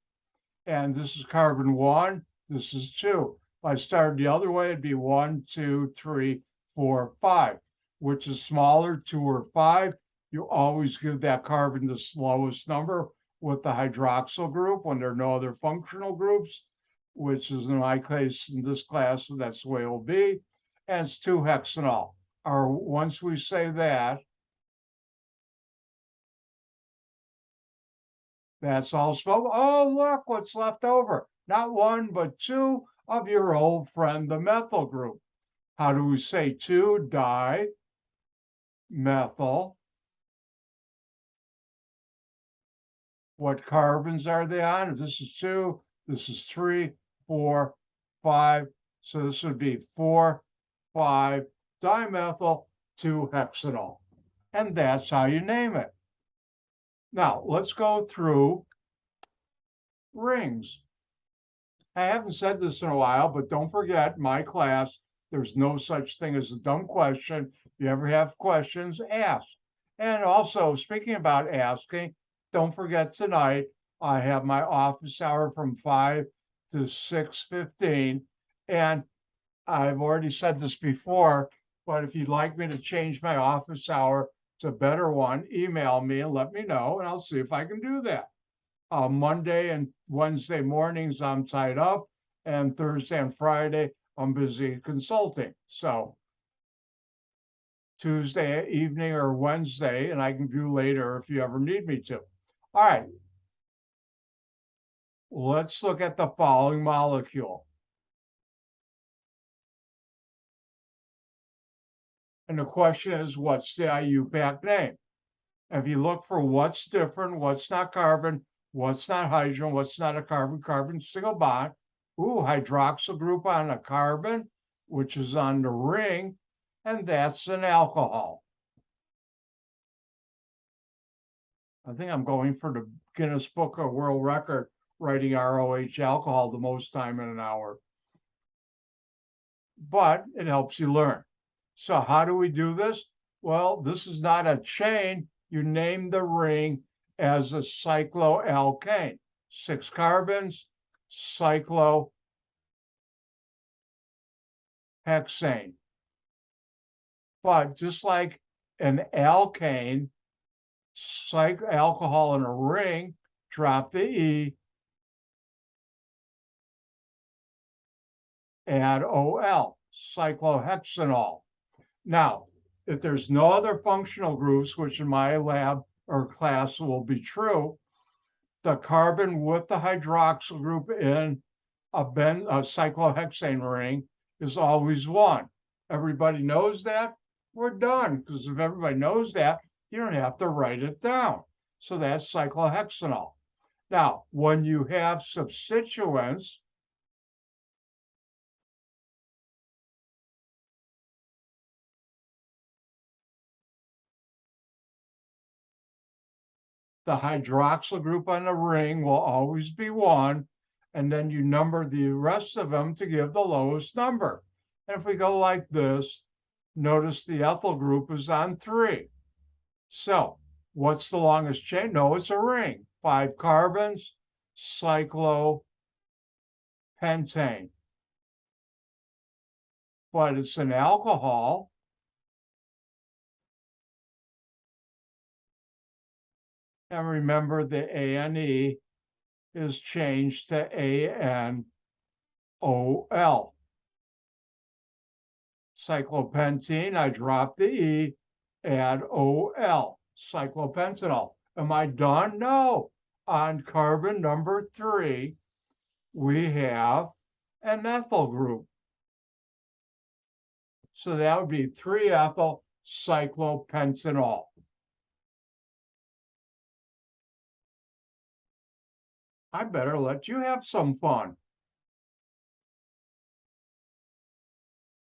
And this is carbon 1. This is 2. If I started the other way, it'd be 1, 2, 3, 4, 5. Which is smaller, 2 or 5? You always give that carbon the slowest number with the hydroxyl group when there are no other functional groups, which is in my case, in this class, that's the way it will be. And it's 2-hexanol. Or once we say that, that's all spoken. Oh, look what's left over. Not 1, but 2 of your old friend, the methyl group. How do we say 2-dimethyl? What carbons are they on? If this is 2, this is 3, 4, 5. So this would be 4,5-dimethyl 2-hexanol. And that's how you name it. Now, let's go through rings. I haven't said this in a while, but don't forget my class, there's no such thing as a dumb question. If you ever have questions, ask. And also, speaking about asking, don't forget tonight, I have my office hour from 5 to 6:15. And I've already said this before, but if you'd like me to change my office hour to a better one, email me and let me know, and I'll see if I can do that. Monday and Wednesday mornings, I'm tied up, and Thursday and Friday, I'm busy consulting. So Tuesday evening or Wednesday, and I can do later if you ever need me to. All right. Let's look at the following molecule. And the question is, what's the IUPAC name? If you look for what's different, what's not carbon, what's not hydrogen, what's not a carbon, carbon single bond. Ooh, hydroxyl group on a carbon. which is on the ring, and that's an alcohol. I think I'm going for the Guinness Book of World Record, writing ROH alcohol the most time in an hour. But it helps you learn. So how do we do this? Well, this is not a chain. You name the ring as a cycloalkane. 6 carbons, cyclohexane. But just like an alkane, alcohol in a ring, drop the E, add OL, cyclohexanol. Now, if there's no other functional groups, which in my lab or class will be true, the carbon with the hydroxyl group in a cyclohexane ring is always 1. Everybody knows that? We're done, because if everybody knows that, you don't have to write it down. So that's cyclohexanol. Now, when you have substituents, the hydroxyl group on the ring will always be 1, and then you number the rest of them to give the lowest number. And if we go like this, notice the ethyl group is on 3. So what's the longest chain? No, it's a ring. 5 carbons, cyclopentane. But it's an alcohol. And remember, the ANE is changed to ANOL. Cyclopentene, I drop the E, add OL, cyclopentanol. Am I done? No. On carbon number 3, we have an ethyl group. So that would be 3-ethyl cyclopentanol. I better let you have some fun.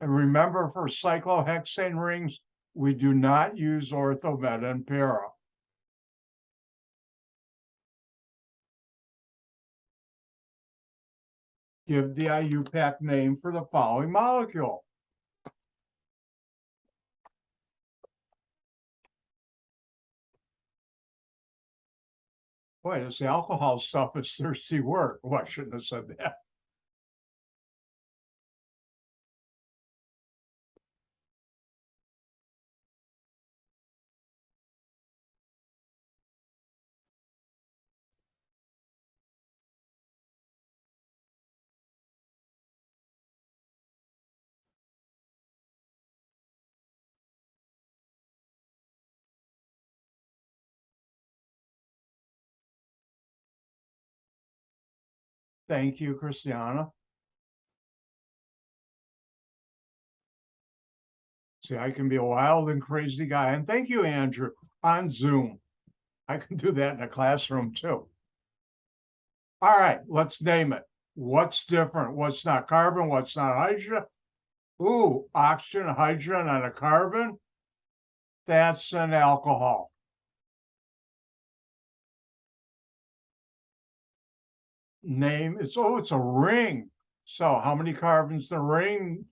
And remember, for cyclohexane rings, we do not use ortho, meta, and para. Give the IUPAC name for the following molecule. Boy, this alcohol stuff is thirsty work. Oh, I shouldn't have said that. Thank you, Christiana. See, I can be a wild and crazy guy. And thank you, Andrew, on Zoom. I can do that in a classroom too. All right, let's name it. What's different? What's not carbon? What's not hydrogen? Ooh, oxygen, hydrogen, and a carbon. That's an alcohol. Name, it's a ring. So how many carbons the ring?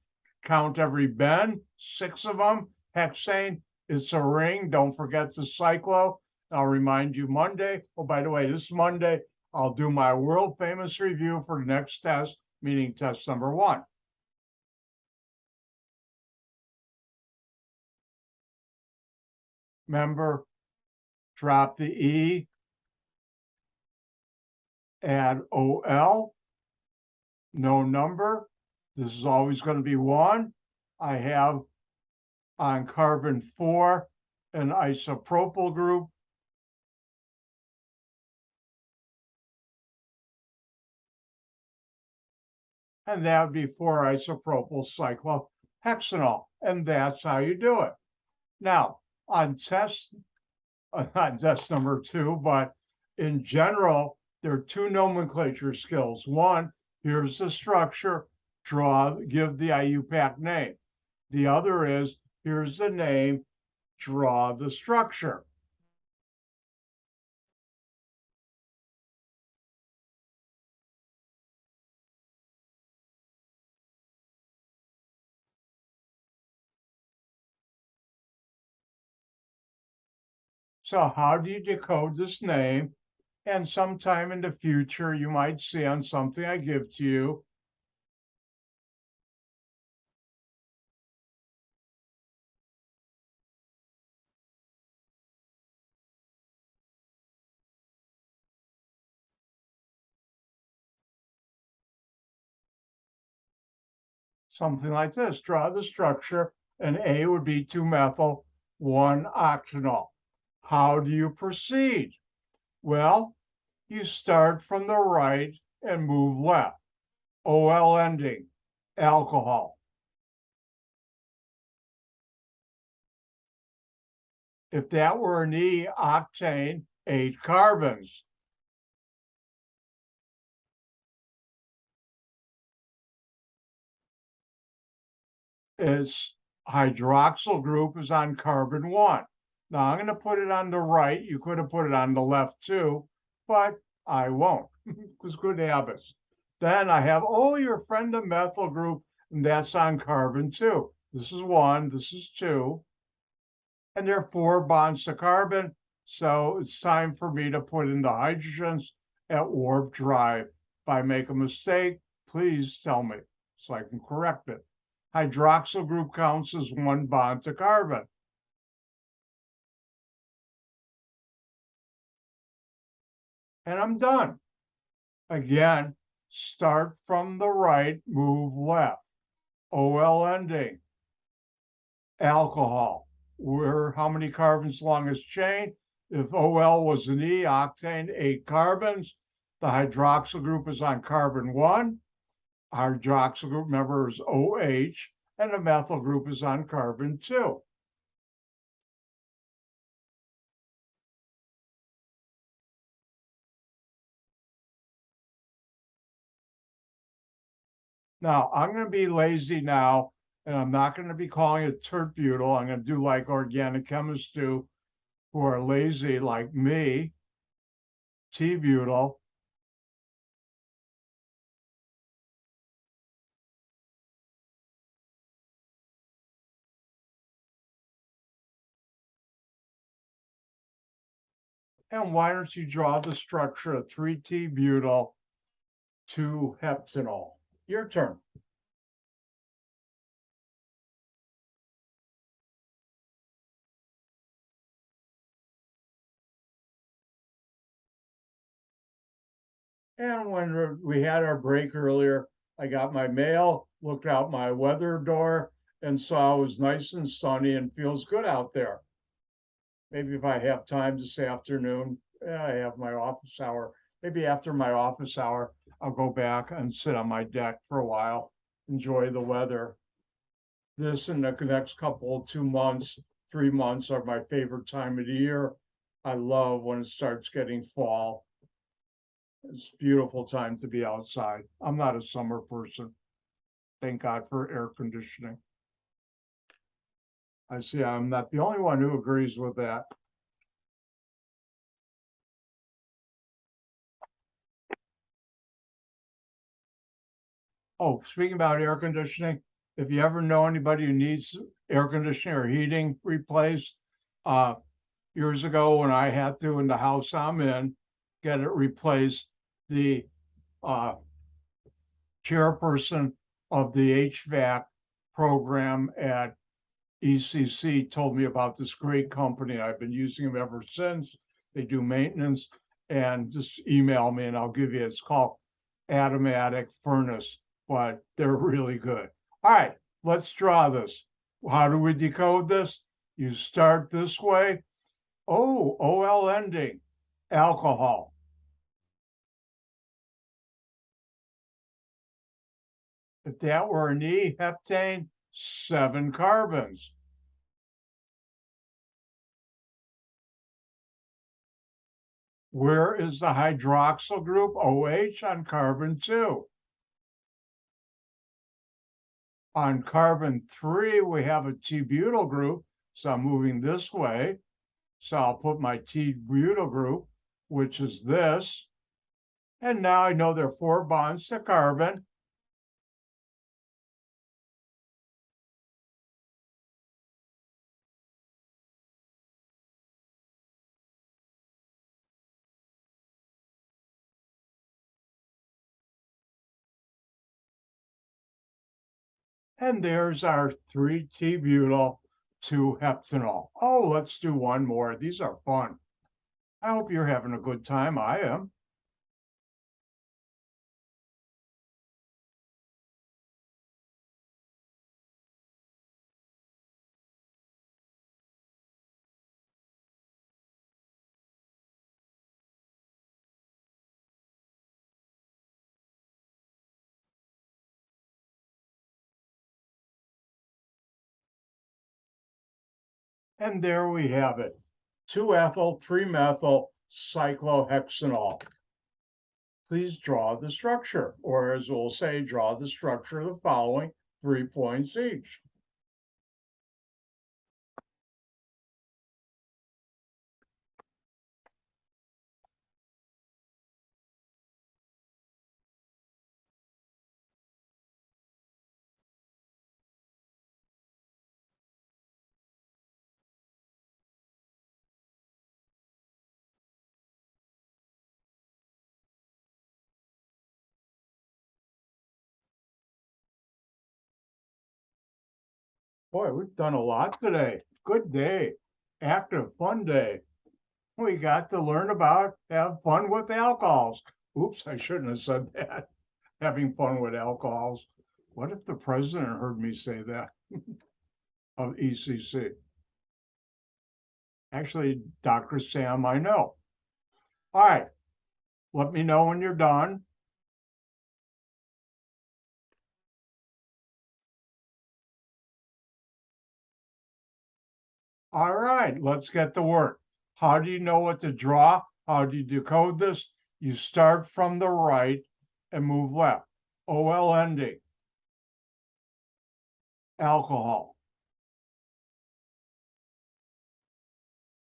Count every bend, 6 of them. Hexane, it's a ring. Don't forget the cyclo. I'll remind you Monday. Oh, by the way, this Monday, I'll do my world famous review for the next test, meaning test number 1. Remember, drop the E, add OL, no number. This is always going to be 1. I have on carbon 4 an isopropyl group. And that would be 4-isopropyl cyclohexanol. And that's how you do it. Now, on test, not test number 2, but in general, there are 2 nomenclature skills. 1, here's the structure. give the IUPAC name. The other is, here's the name, draw the structure. So how do you decode this name? And sometime in the future, you might see on something I give to you, something like this. Draw the structure, and A would be 2-methyl, 1-octanol. How do you proceed? Well, you start from the right and move left. OL ending, alcohol. If that were an E octane, 8 carbons. Its hydroxyl group is on carbon 1. Now I'm going to put it on the right. You could have put it on the left too, but I won't because good habits. Then I have, oh, your friend the methyl group, and that's on carbon 2. This is 1, this is 2. And there are 4 bonds to carbon. So it's time for me to put in the hydrogens at warp drive. If I make a mistake, please tell me so I can correct it. Hydroxyl group counts as 1 bond to carbon. And I'm done. Again, start from the right, move left. OL ending, alcohol. We're how many carbons long is chain? If OL was an E octane, 8 carbons. The hydroxyl group is on carbon 1. Hydroxyl group member is OH, and the methyl group is on carbon 2. Now, I'm going to be lazy now, and I'm not going to be calling it tert-butyl. I'm going to do like organic chemists do, who are lazy like me, T-butyl. And why don't you draw the structure of 3T-butyl 2-heptanol? Your turn. And when we had our break earlier, I got my mail, looked out my weather door, and saw it was nice and sunny and feels good out there. Maybe if I have time this afternoon, I have my office hour. Maybe after my office hour, I'll go back and sit on my deck for a while, enjoy the weather. This and the next couple, 2 months, 3 months are my favorite time of the year. I love when it starts getting fall. It's a beautiful time to be outside. I'm not a summer person. Thank God for air conditioning. I see I'm not the only one who agrees with that. Oh, speaking about air conditioning, if you ever know anybody who needs air conditioning or heating replaced, years ago when I had to in the house I'm in, get it replaced, the chairperson of the HVAC program at ECC told me about this great company. I've been using them ever since. They do maintenance, and just email me and I'll give you, it's called Aromatic Furnace, but they're really good. All right, let's draw this. How do we decode this? You start this way. Oh, OL ending, alcohol. If that were an E heptane, 7 carbons. Where is the hydroxyl group? OH on carbon 2. On carbon 3, we have a T-butyl group, so I'm moving this way. So I'll put my T-butyl group, which is this. And now I know there are 4 bonds to carbon. And there's our 3-T-butyl 2-heptanol. Oh, let's do one more. These are fun. I hope you're having a good time. I am. And there we have it. 2-ethyl, 3-methyl cyclohexanol. Please draw the structure, or as we'll say, draw the structure of the following 3 points each. Boy, we've done a lot today. Good day. Active, fun day. We got to learn about have fun with alcohols. Oops, I shouldn't have said that. Having fun with alcohols. What if the president heard me say that of ECC? Actually, Dr. Sam, I know. All right, let me know when you're done. All right, let's get to work. How do you know what to draw? How do you decode this? You start from the right and move left. OL ending, alcohol.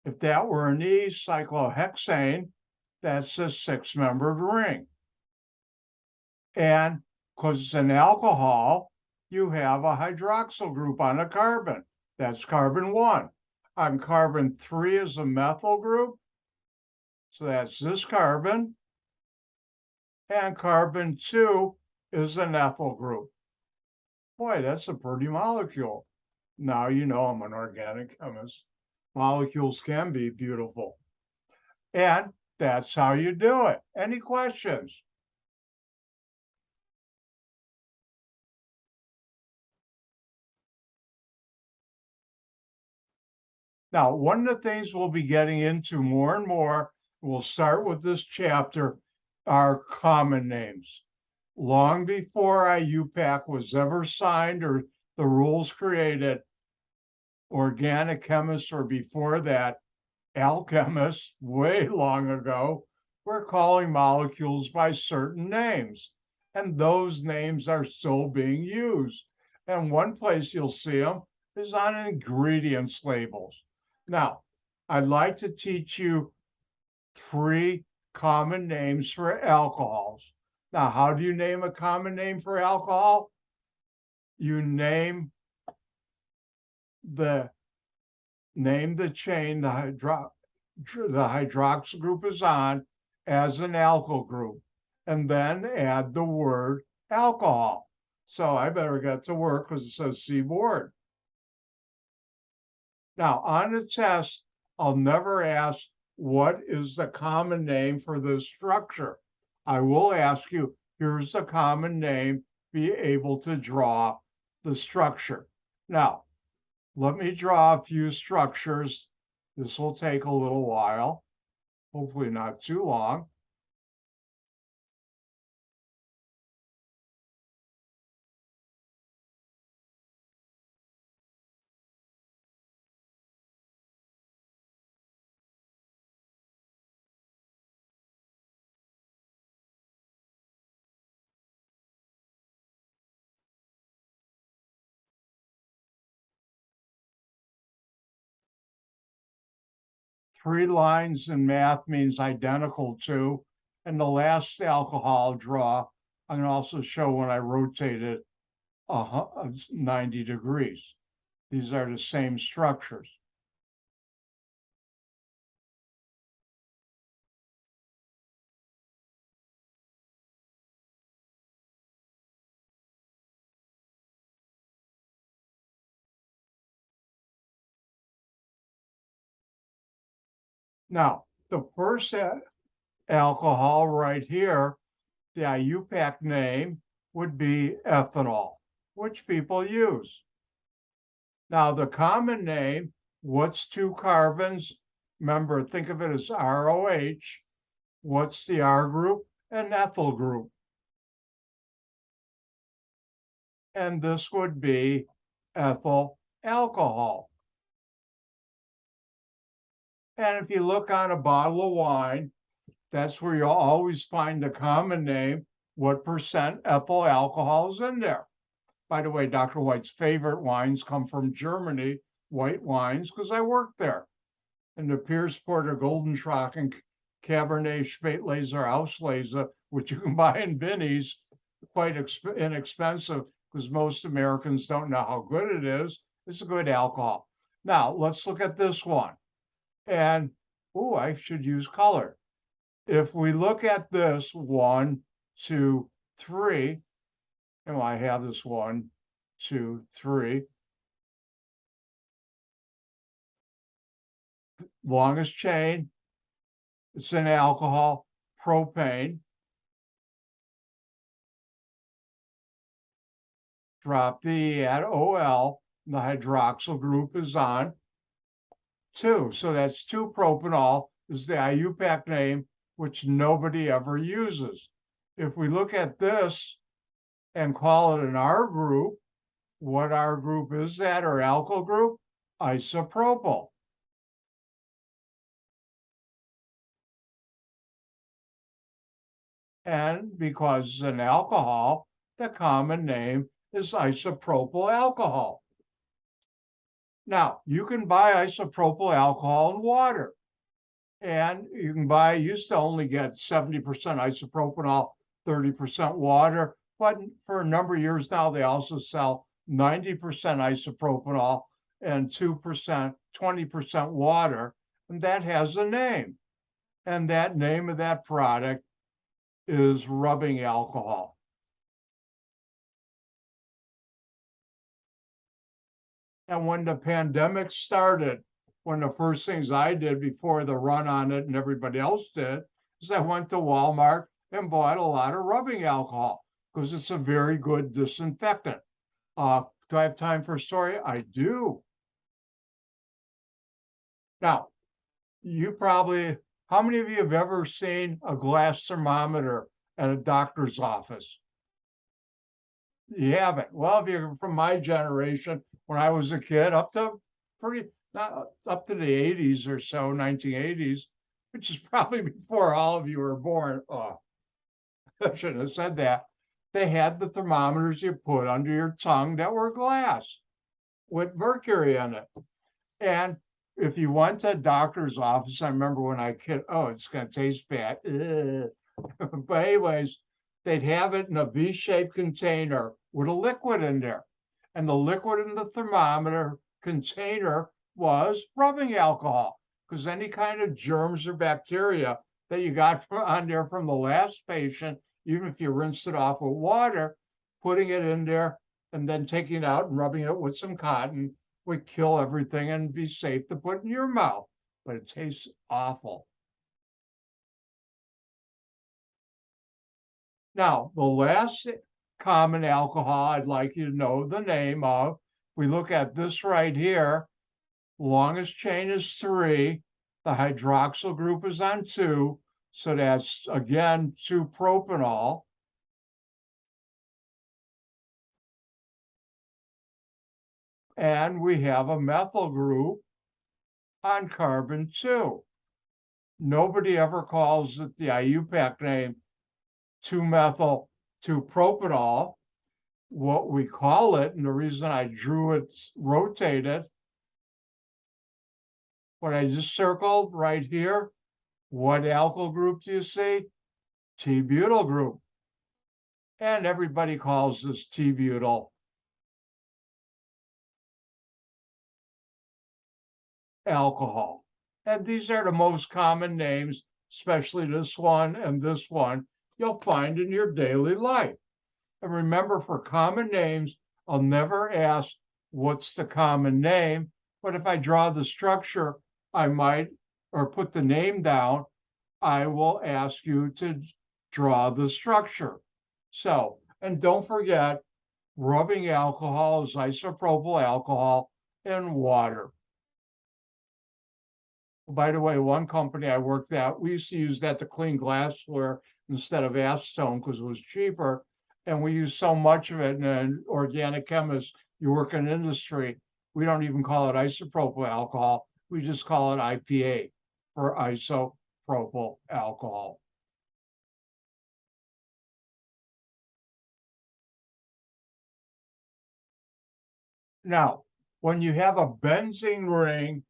If that were an E, cyclohexane, that's a 6-membered ring. And because it's an alcohol, you have a hydroxyl group on a carbon. That's carbon 1. On carbon 3 is a methyl group. So that's this carbon. And carbon 2 is an ethyl group. Boy, that's a pretty molecule. Now you know I'm an organic chemist. Molecules can be beautiful. And that's how you do it. Any questions? Now, one of the things we'll be getting into more and more, we'll start with this chapter, are common names. Long before IUPAC was ever signed or the rules created, organic chemists, or before that, alchemists, way long ago, were calling molecules by certain names. And those names are still being used. And one place you'll see them is on ingredients labels. Now, I'd like to teach you 3 common names for alcohols. Now, how do you name a common name for alcohol? You name the chain the hydroxyl group is on as an alkyl group, and then add the word alcohol. So I better get to work because it says see board. Now, on the test, I'll never ask what is the common name for this structure. I will ask you, here's the common name, be able to draw the structure. Now, let me draw a few structures. This will take a little while, hopefully not too long. 3 lines in math means identical to, and the last alcohol draw, I can also show when I rotate it 90 degrees. These are the same structures. Now, the first alcohol right here, the IUPAC name would be ethanol, which people use. Now, the common name, what's 2 carbons? Remember, think of it as ROH. What's the R group? An ethyl group. And this would be ethyl alcohol. And if you look on a bottle of wine, that's where you'll always find the common name, what percent ethyl alcohol is in there. By the way, Dr. White's favorite wines come from Germany, white wines, because I worked there. And the Pierce Porter Golden Trocken Cabernet Spätlese Auslese, which you can buy in Binny's, quite inexpensive because most Americans don't know how good it is. It's a good alcohol. Now, let's look at this one. And, oh, I should use color. If we look at this 1, 2, 3, and I have this 1, 2, 3. Longest chain, it's an alcohol, propane. Drop the E at OL, the hydroxyl group is on 2. So that's 2-propanol is the IUPAC name, which nobody ever uses. If we look at this and call it an R group, what R group is that, or alkyl group? Isopropyl. And because it's an alcohol, the common name is isopropyl alcohol. Now, you can buy isopropyl alcohol in water. And you can buy, used to only get 70% isopropanol, 30% water. But for a number of years now, they also sell 90% isopropanol and 2%, 20% water. And that has a name. And that name of that product is rubbing alcohol. And when the pandemic started, one of the first things I did before the run on it and everybody else did is I went to Walmart and bought a lot of rubbing alcohol because it's a very good disinfectant. Do I have time for a story? I do. Now, how many of you have ever seen a glass thermometer at a doctor's office? You haven't. Well, if you're from my generation, when I was a kid, up to the 80s or so, 1980s, which is probably before all of you were born. Oh, I shouldn't have said that. They had the thermometers you put under your tongue that were glass with mercury in it. And if you went to a doctor's office, I remember when I kid, oh, it's going to taste bad. But anyways, they'd have it in a V-shaped container with a liquid in there. And the liquid in the thermometer container was rubbing alcohol, because any kind of germs or bacteria that you got on there from the last patient, even if you rinsed it off with water, putting it in there and then taking it out and rubbing it with some cotton would kill everything and be safe to put in your mouth. But it tastes awful. Now, the last common alcohol I'd like you to know the name of, we look at this right here, longest chain is 3, the hydroxyl group is on 2, so that's again 2-propanol. And we have a methyl group on carbon 2. Nobody ever calls it the IUPAC name 2-methyl 2-propanol. What we call it, and the reason I drew it rotated, what I just circled right here, what alkyl group do you see? T-butyl group. And everybody calls this T-butyl alcohol. And these are the most common names, especially this one and this one, you'll find in your daily life. And remember, for common names, I'll never ask what's the common name, but if I draw the structure, I might, or put the name down, I will ask you to draw the structure. So, and don't forget, rubbing alcohol is isopropyl alcohol in water. By the way, one company I worked at, we used to use that to clean glassware instead of acetone because it was cheaper. And we use so much of it. And an organic chemist, you work in industry, we don't even call it isopropyl alcohol. We just call it IPA for isopropyl alcohol. Now, when you have a benzene ring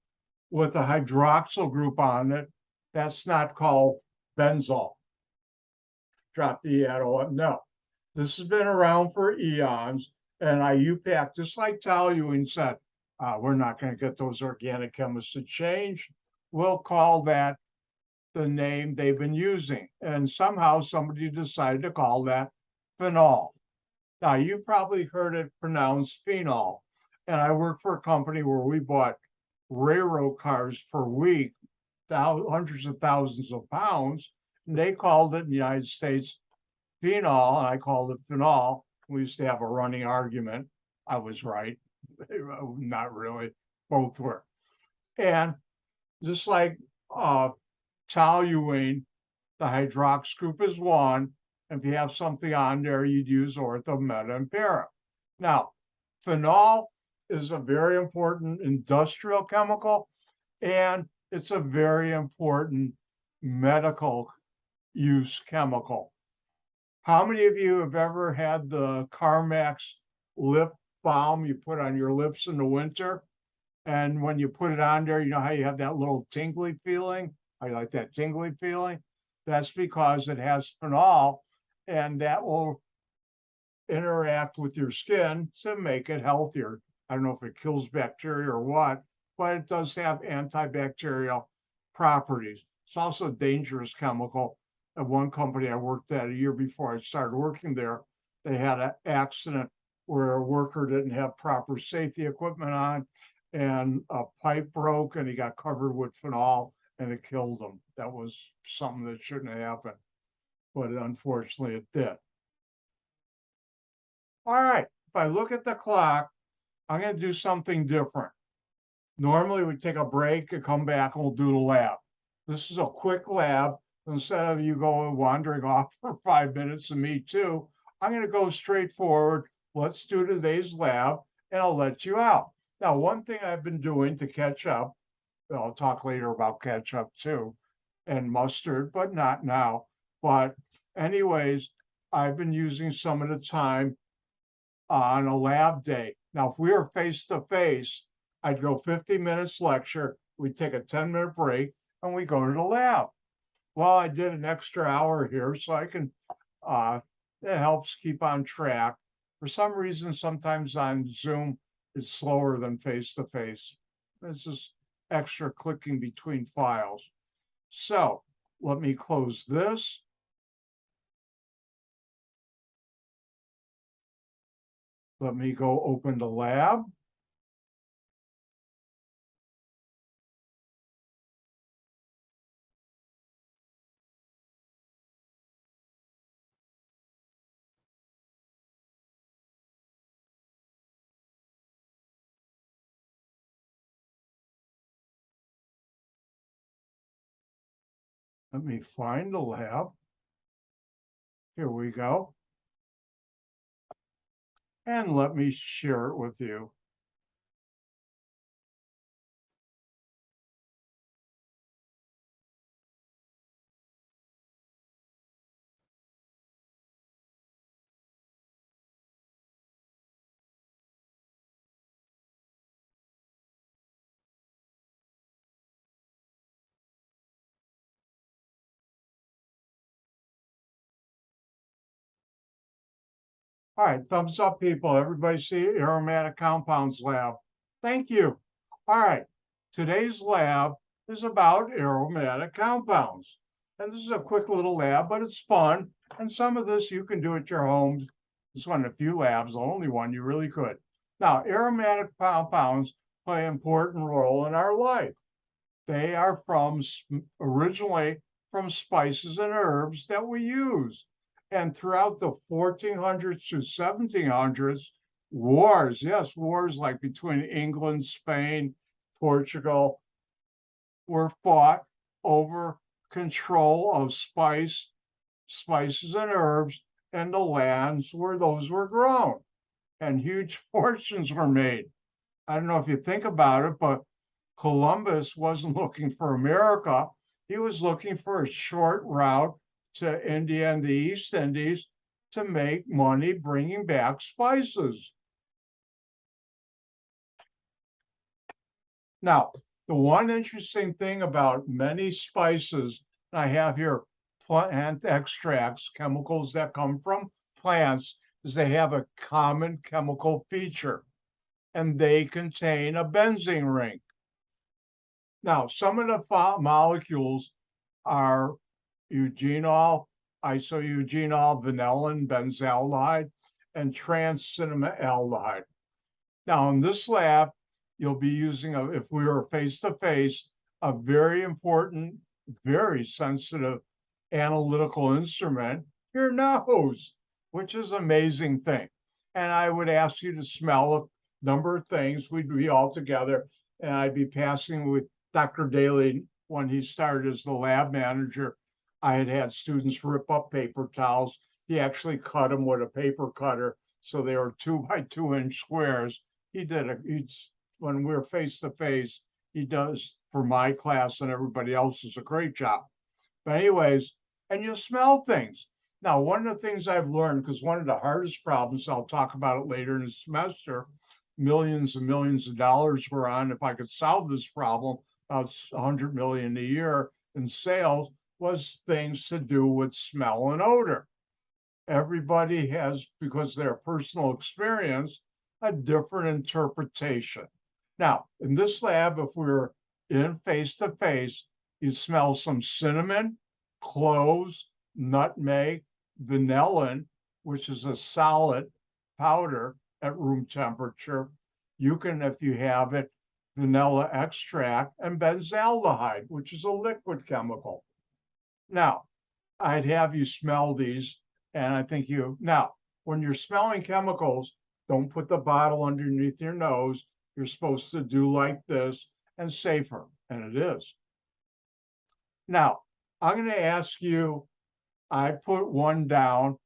with a hydroxyl group on it, that's not called benzol. Drop the arrow. No, this has been around for eons, and IUPAC, just like Toluene said, we're not going to get those organic chemists to change. We'll call that the name they've been using. And somehow somebody decided to call that phenol. Now, you probably heard it pronounced phenol. And I work for a company where we bought railroad cars per week, hundreds of thousands of pounds. And they called it in the United States phenol, and I called it phenol. We used to have a running argument. I was right. Not really. Both were. And just like toluene, the hydrox group is one. And if you have something on there, you'd use ortho, meta, and para. Now, phenol is a very important industrial chemical, and it's a very important medical use chemical. How many of you have ever had the Carmex lip balm you put on your lips in the winter? And when you put it on there, you know how you have that little tingly feeling? I like that tingly feeling. That's because it has phenol, and that will interact with your skin to make it healthier. I don't know if it kills bacteria or what, but it does have antibacterial properties. It's also a dangerous chemical. At one company I worked at a year before I started working there, they had an accident where a worker didn't have proper safety equipment on, and a pipe broke and he got covered with phenol and it killed him. That was something that shouldn't have happened, but unfortunately it did. All right, if I look at the clock, I'm going to do something different. Normally we take a break and come back and we'll do the lab. This is a quick lab. Instead of you going wandering off for 5 minutes, and me too, I'm going to go straight forward. Let's do today's lab and I'll let you out. Now, one thing I've been doing to catch up, I'll talk later about ketchup too, and mustard, but not now. But anyways, I've been using some of the time on a lab day. Now, if we were face to face, I'd go 50 minutes lecture, we'd take a 10-minute break, and we go to the lab. Well, I did an extra hour here, so I can, it helps keep on track. For some reason, sometimes on Zoom, it's slower than face to face. This is extra clicking between files. So let me close this. Let me go open the lab. Let me find the lab. Here we go. And let me share it with you. All right, thumbs up, people. Everybody see aromatic compounds lab. Thank you. All right, today's lab is about aromatic compounds. And this is a quick little lab, but it's fun. And some of this you can do at your homes. This is one of the few labs, the only one you really could. Now, aromatic compounds play an important role in our life. They are originally from spices and herbs that we use. And throughout the 1400s to 1700s, wars, yes, wars like between England, Spain, Portugal, were fought over control of spices and herbs and the lands where those were grown. And huge fortunes were made. I don't know if you think about it, but Columbus wasn't looking for America. He was looking for a short route to India and the East Indies to make money bringing back spices. Now, the one interesting thing about many spices, I have here plant extracts, chemicals that come from plants, is they have a common chemical feature, and they contain a benzene ring. Now, some of the molecules are eugenol, isoeugenol, vanillin, benzaldehyde, and trans-cinnamaldehyde. Now, in this lab, you'll be using, if we were face-to-face, a very important, very sensitive analytical instrument, your nose, which is an amazing thing. And I would ask you to smell a number of things. We'd be all together, and I'd be passing with Dr. Daly when he started as the lab manager. I had students rip up paper towels. He actually cut them with a paper cutter, so they were 2 by 2 inch squares. When we're face to face, he does for my class and everybody else's a great job. But anyways, and you smell things. Now, one of the things I've learned, because one of the hardest problems, I'll talk about it later in the semester, millions and millions of dollars were on, if I could solve this problem, about 100 million a year in sales, was things to do with smell and odor. Everybody has, because of their personal experience, a different interpretation. Now, in this lab, if we're in face to face, you smell some cinnamon, cloves, nutmeg, vanillin, which is a solid powder at room temperature. You can, if you have it, vanilla extract, and benzaldehyde, which is a liquid chemical. Now, I'd have you smell these, and I think now, when you're smelling chemicals, don't put the bottle underneath your nose. You're supposed to do like this and safer, and it is. Now, I'm going to ask you, I put one down,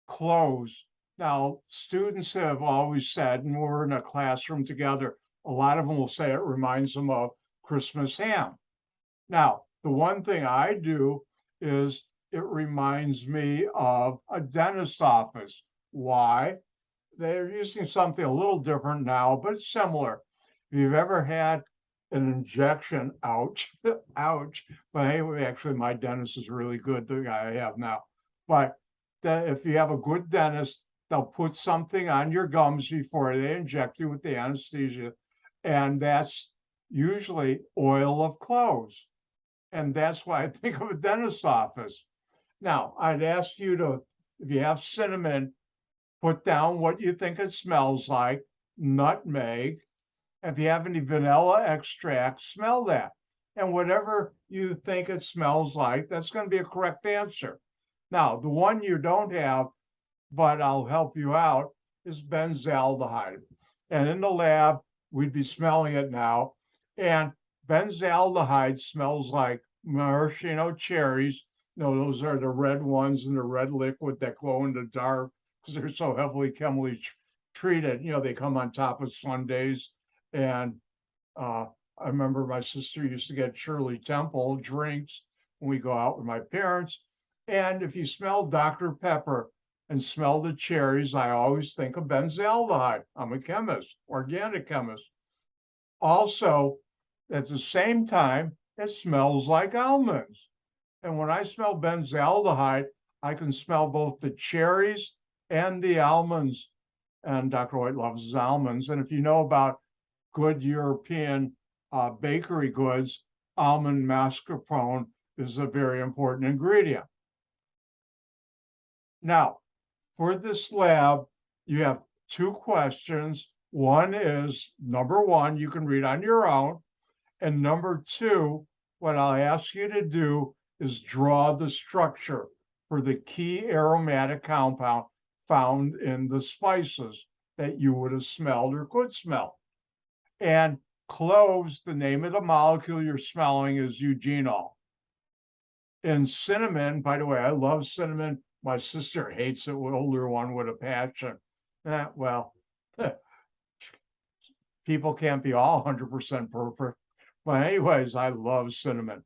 clothes. Now, students have always said, and we're in a classroom together, a lot of them will say it reminds them of Christmas ham. Now, the one thing I do is it reminds me of a dentist's office. Why? They're using something a little different now, but similar. If you've ever had an injection, ouch, ouch. But anyway, actually, my dentist is really good, the guy I have now. But if you have a good dentist, they'll put something on your gums before they inject you with the anesthesia. And that's usually oil of cloves. And that's why I think of a dentist's office. Now, I'd ask you to, if you have cinnamon, put down what you think it smells like, nutmeg. If you have any vanilla extract, smell that. And whatever you think it smells like, that's going to be a correct answer. Now, the one you don't have, but I'll help you out, is benzaldehyde. And in the lab, we'd be smelling it now. And benzaldehyde smells like maraschino cherries. Those are the red ones in the red liquid that glow in the dark because they're so heavily chemically treated. They come on top of sundaes. And I remember my sister used to get Shirley Temple drinks when we go out with my parents. And if you smell Dr. Pepper and smell the cherries, I always think of benzaldehyde. I'm a chemist, organic chemist. Also, at the same time, it smells like almonds. And when I smell benzaldehyde, I can smell both the cherries and the almonds. And Dr. White loves his almonds. And if you know about good European bakery goods, almond mascarpone is a very important ingredient. Now, for this lab, you have two questions. One is number one, you can read on your own. And number two, what I'll ask you to do is draw the structure for the key aromatic compound found in the spices that you would have smelled or could smell. And cloves, the name of the molecule you're smelling is eugenol. And cinnamon, by the way, I love cinnamon. My sister hates it, older one with a passion. Well, people can't be all 100% perfect. But anyways, I love cinnamon.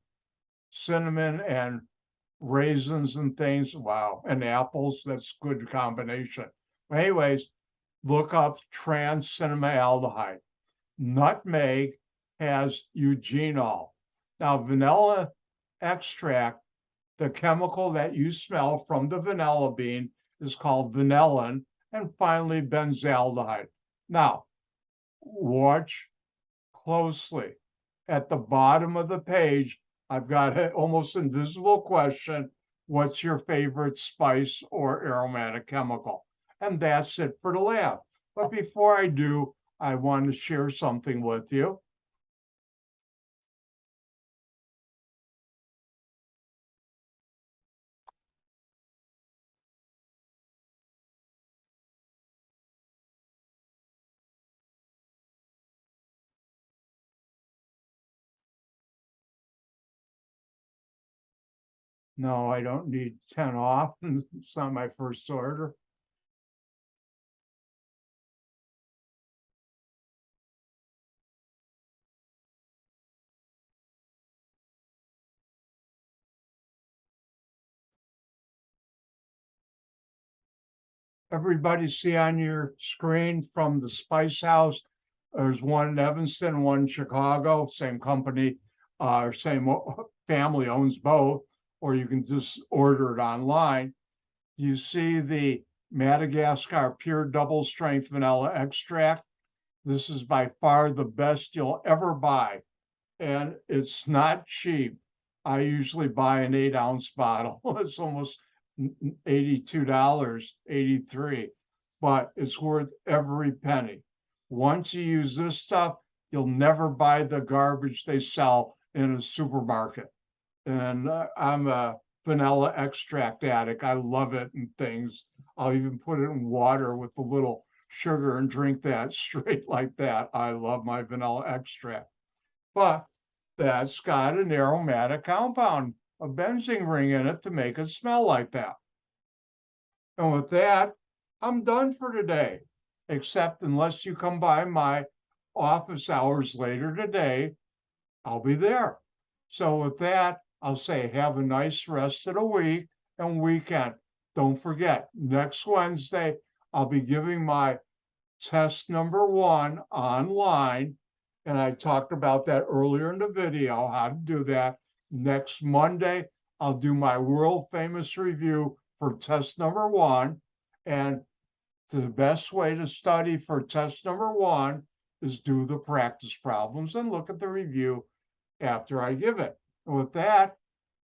Cinnamon and raisins and things, wow. And apples, that's good combination. But anyways, look up trans-cinnamaldehyde. Nutmeg has eugenol. Now, vanilla extract, the chemical that you smell from the vanilla bean, is called vanillin, and finally benzaldehyde. Now, watch closely. At the bottom of the page, I've got an almost invisible question. What's your favorite spice or aromatic chemical? And that's it for the lab. But before I do, I want to share something with you. No, I don't need 10 off. It's not my first order. Everybody see on your screen from the Spice House, there's one in Evanston, one in Chicago, same company, same family owns both, or you can just order it online. You see the Madagascar Pure Double Strength Vanilla Extract. This is by far the best you'll ever buy, and it's not cheap. I usually buy an 8-ounce bottle. It's almost $82, 83, but it's worth every penny. Once you use this stuff, you'll never buy the garbage they sell in a supermarket. And I'm a vanilla extract addict. I love it and things. I'll even put it in water with a little sugar and drink that straight like that. I love my vanilla extract. But that's got an aromatic compound, a benzene ring in it to make it smell like that. And with that, I'm done for today, except unless you come by my office hours later today, I'll be there. So with that, I'll say have a nice rest of the week and weekend. Don't forget, next Wednesday, I'll be giving my test number 1 online. And I talked about that earlier in the video, how to do that. Next Monday, I'll do my world famous review for test number 1. And the best way to study for test number 1 is do the practice problems and look at the review after I give it. And with that,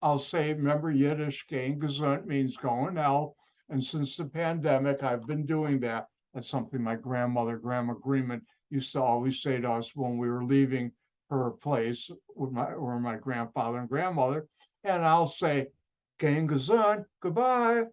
I'll say, remember Yiddish, gehen gesund means going out. And since the pandemic, I've been doing that. That's something my grandmother, Grandma Greenman, used to always say to us when we were leaving her place with my grandfather and grandmother. And I'll say, gehen gesund, goodbye.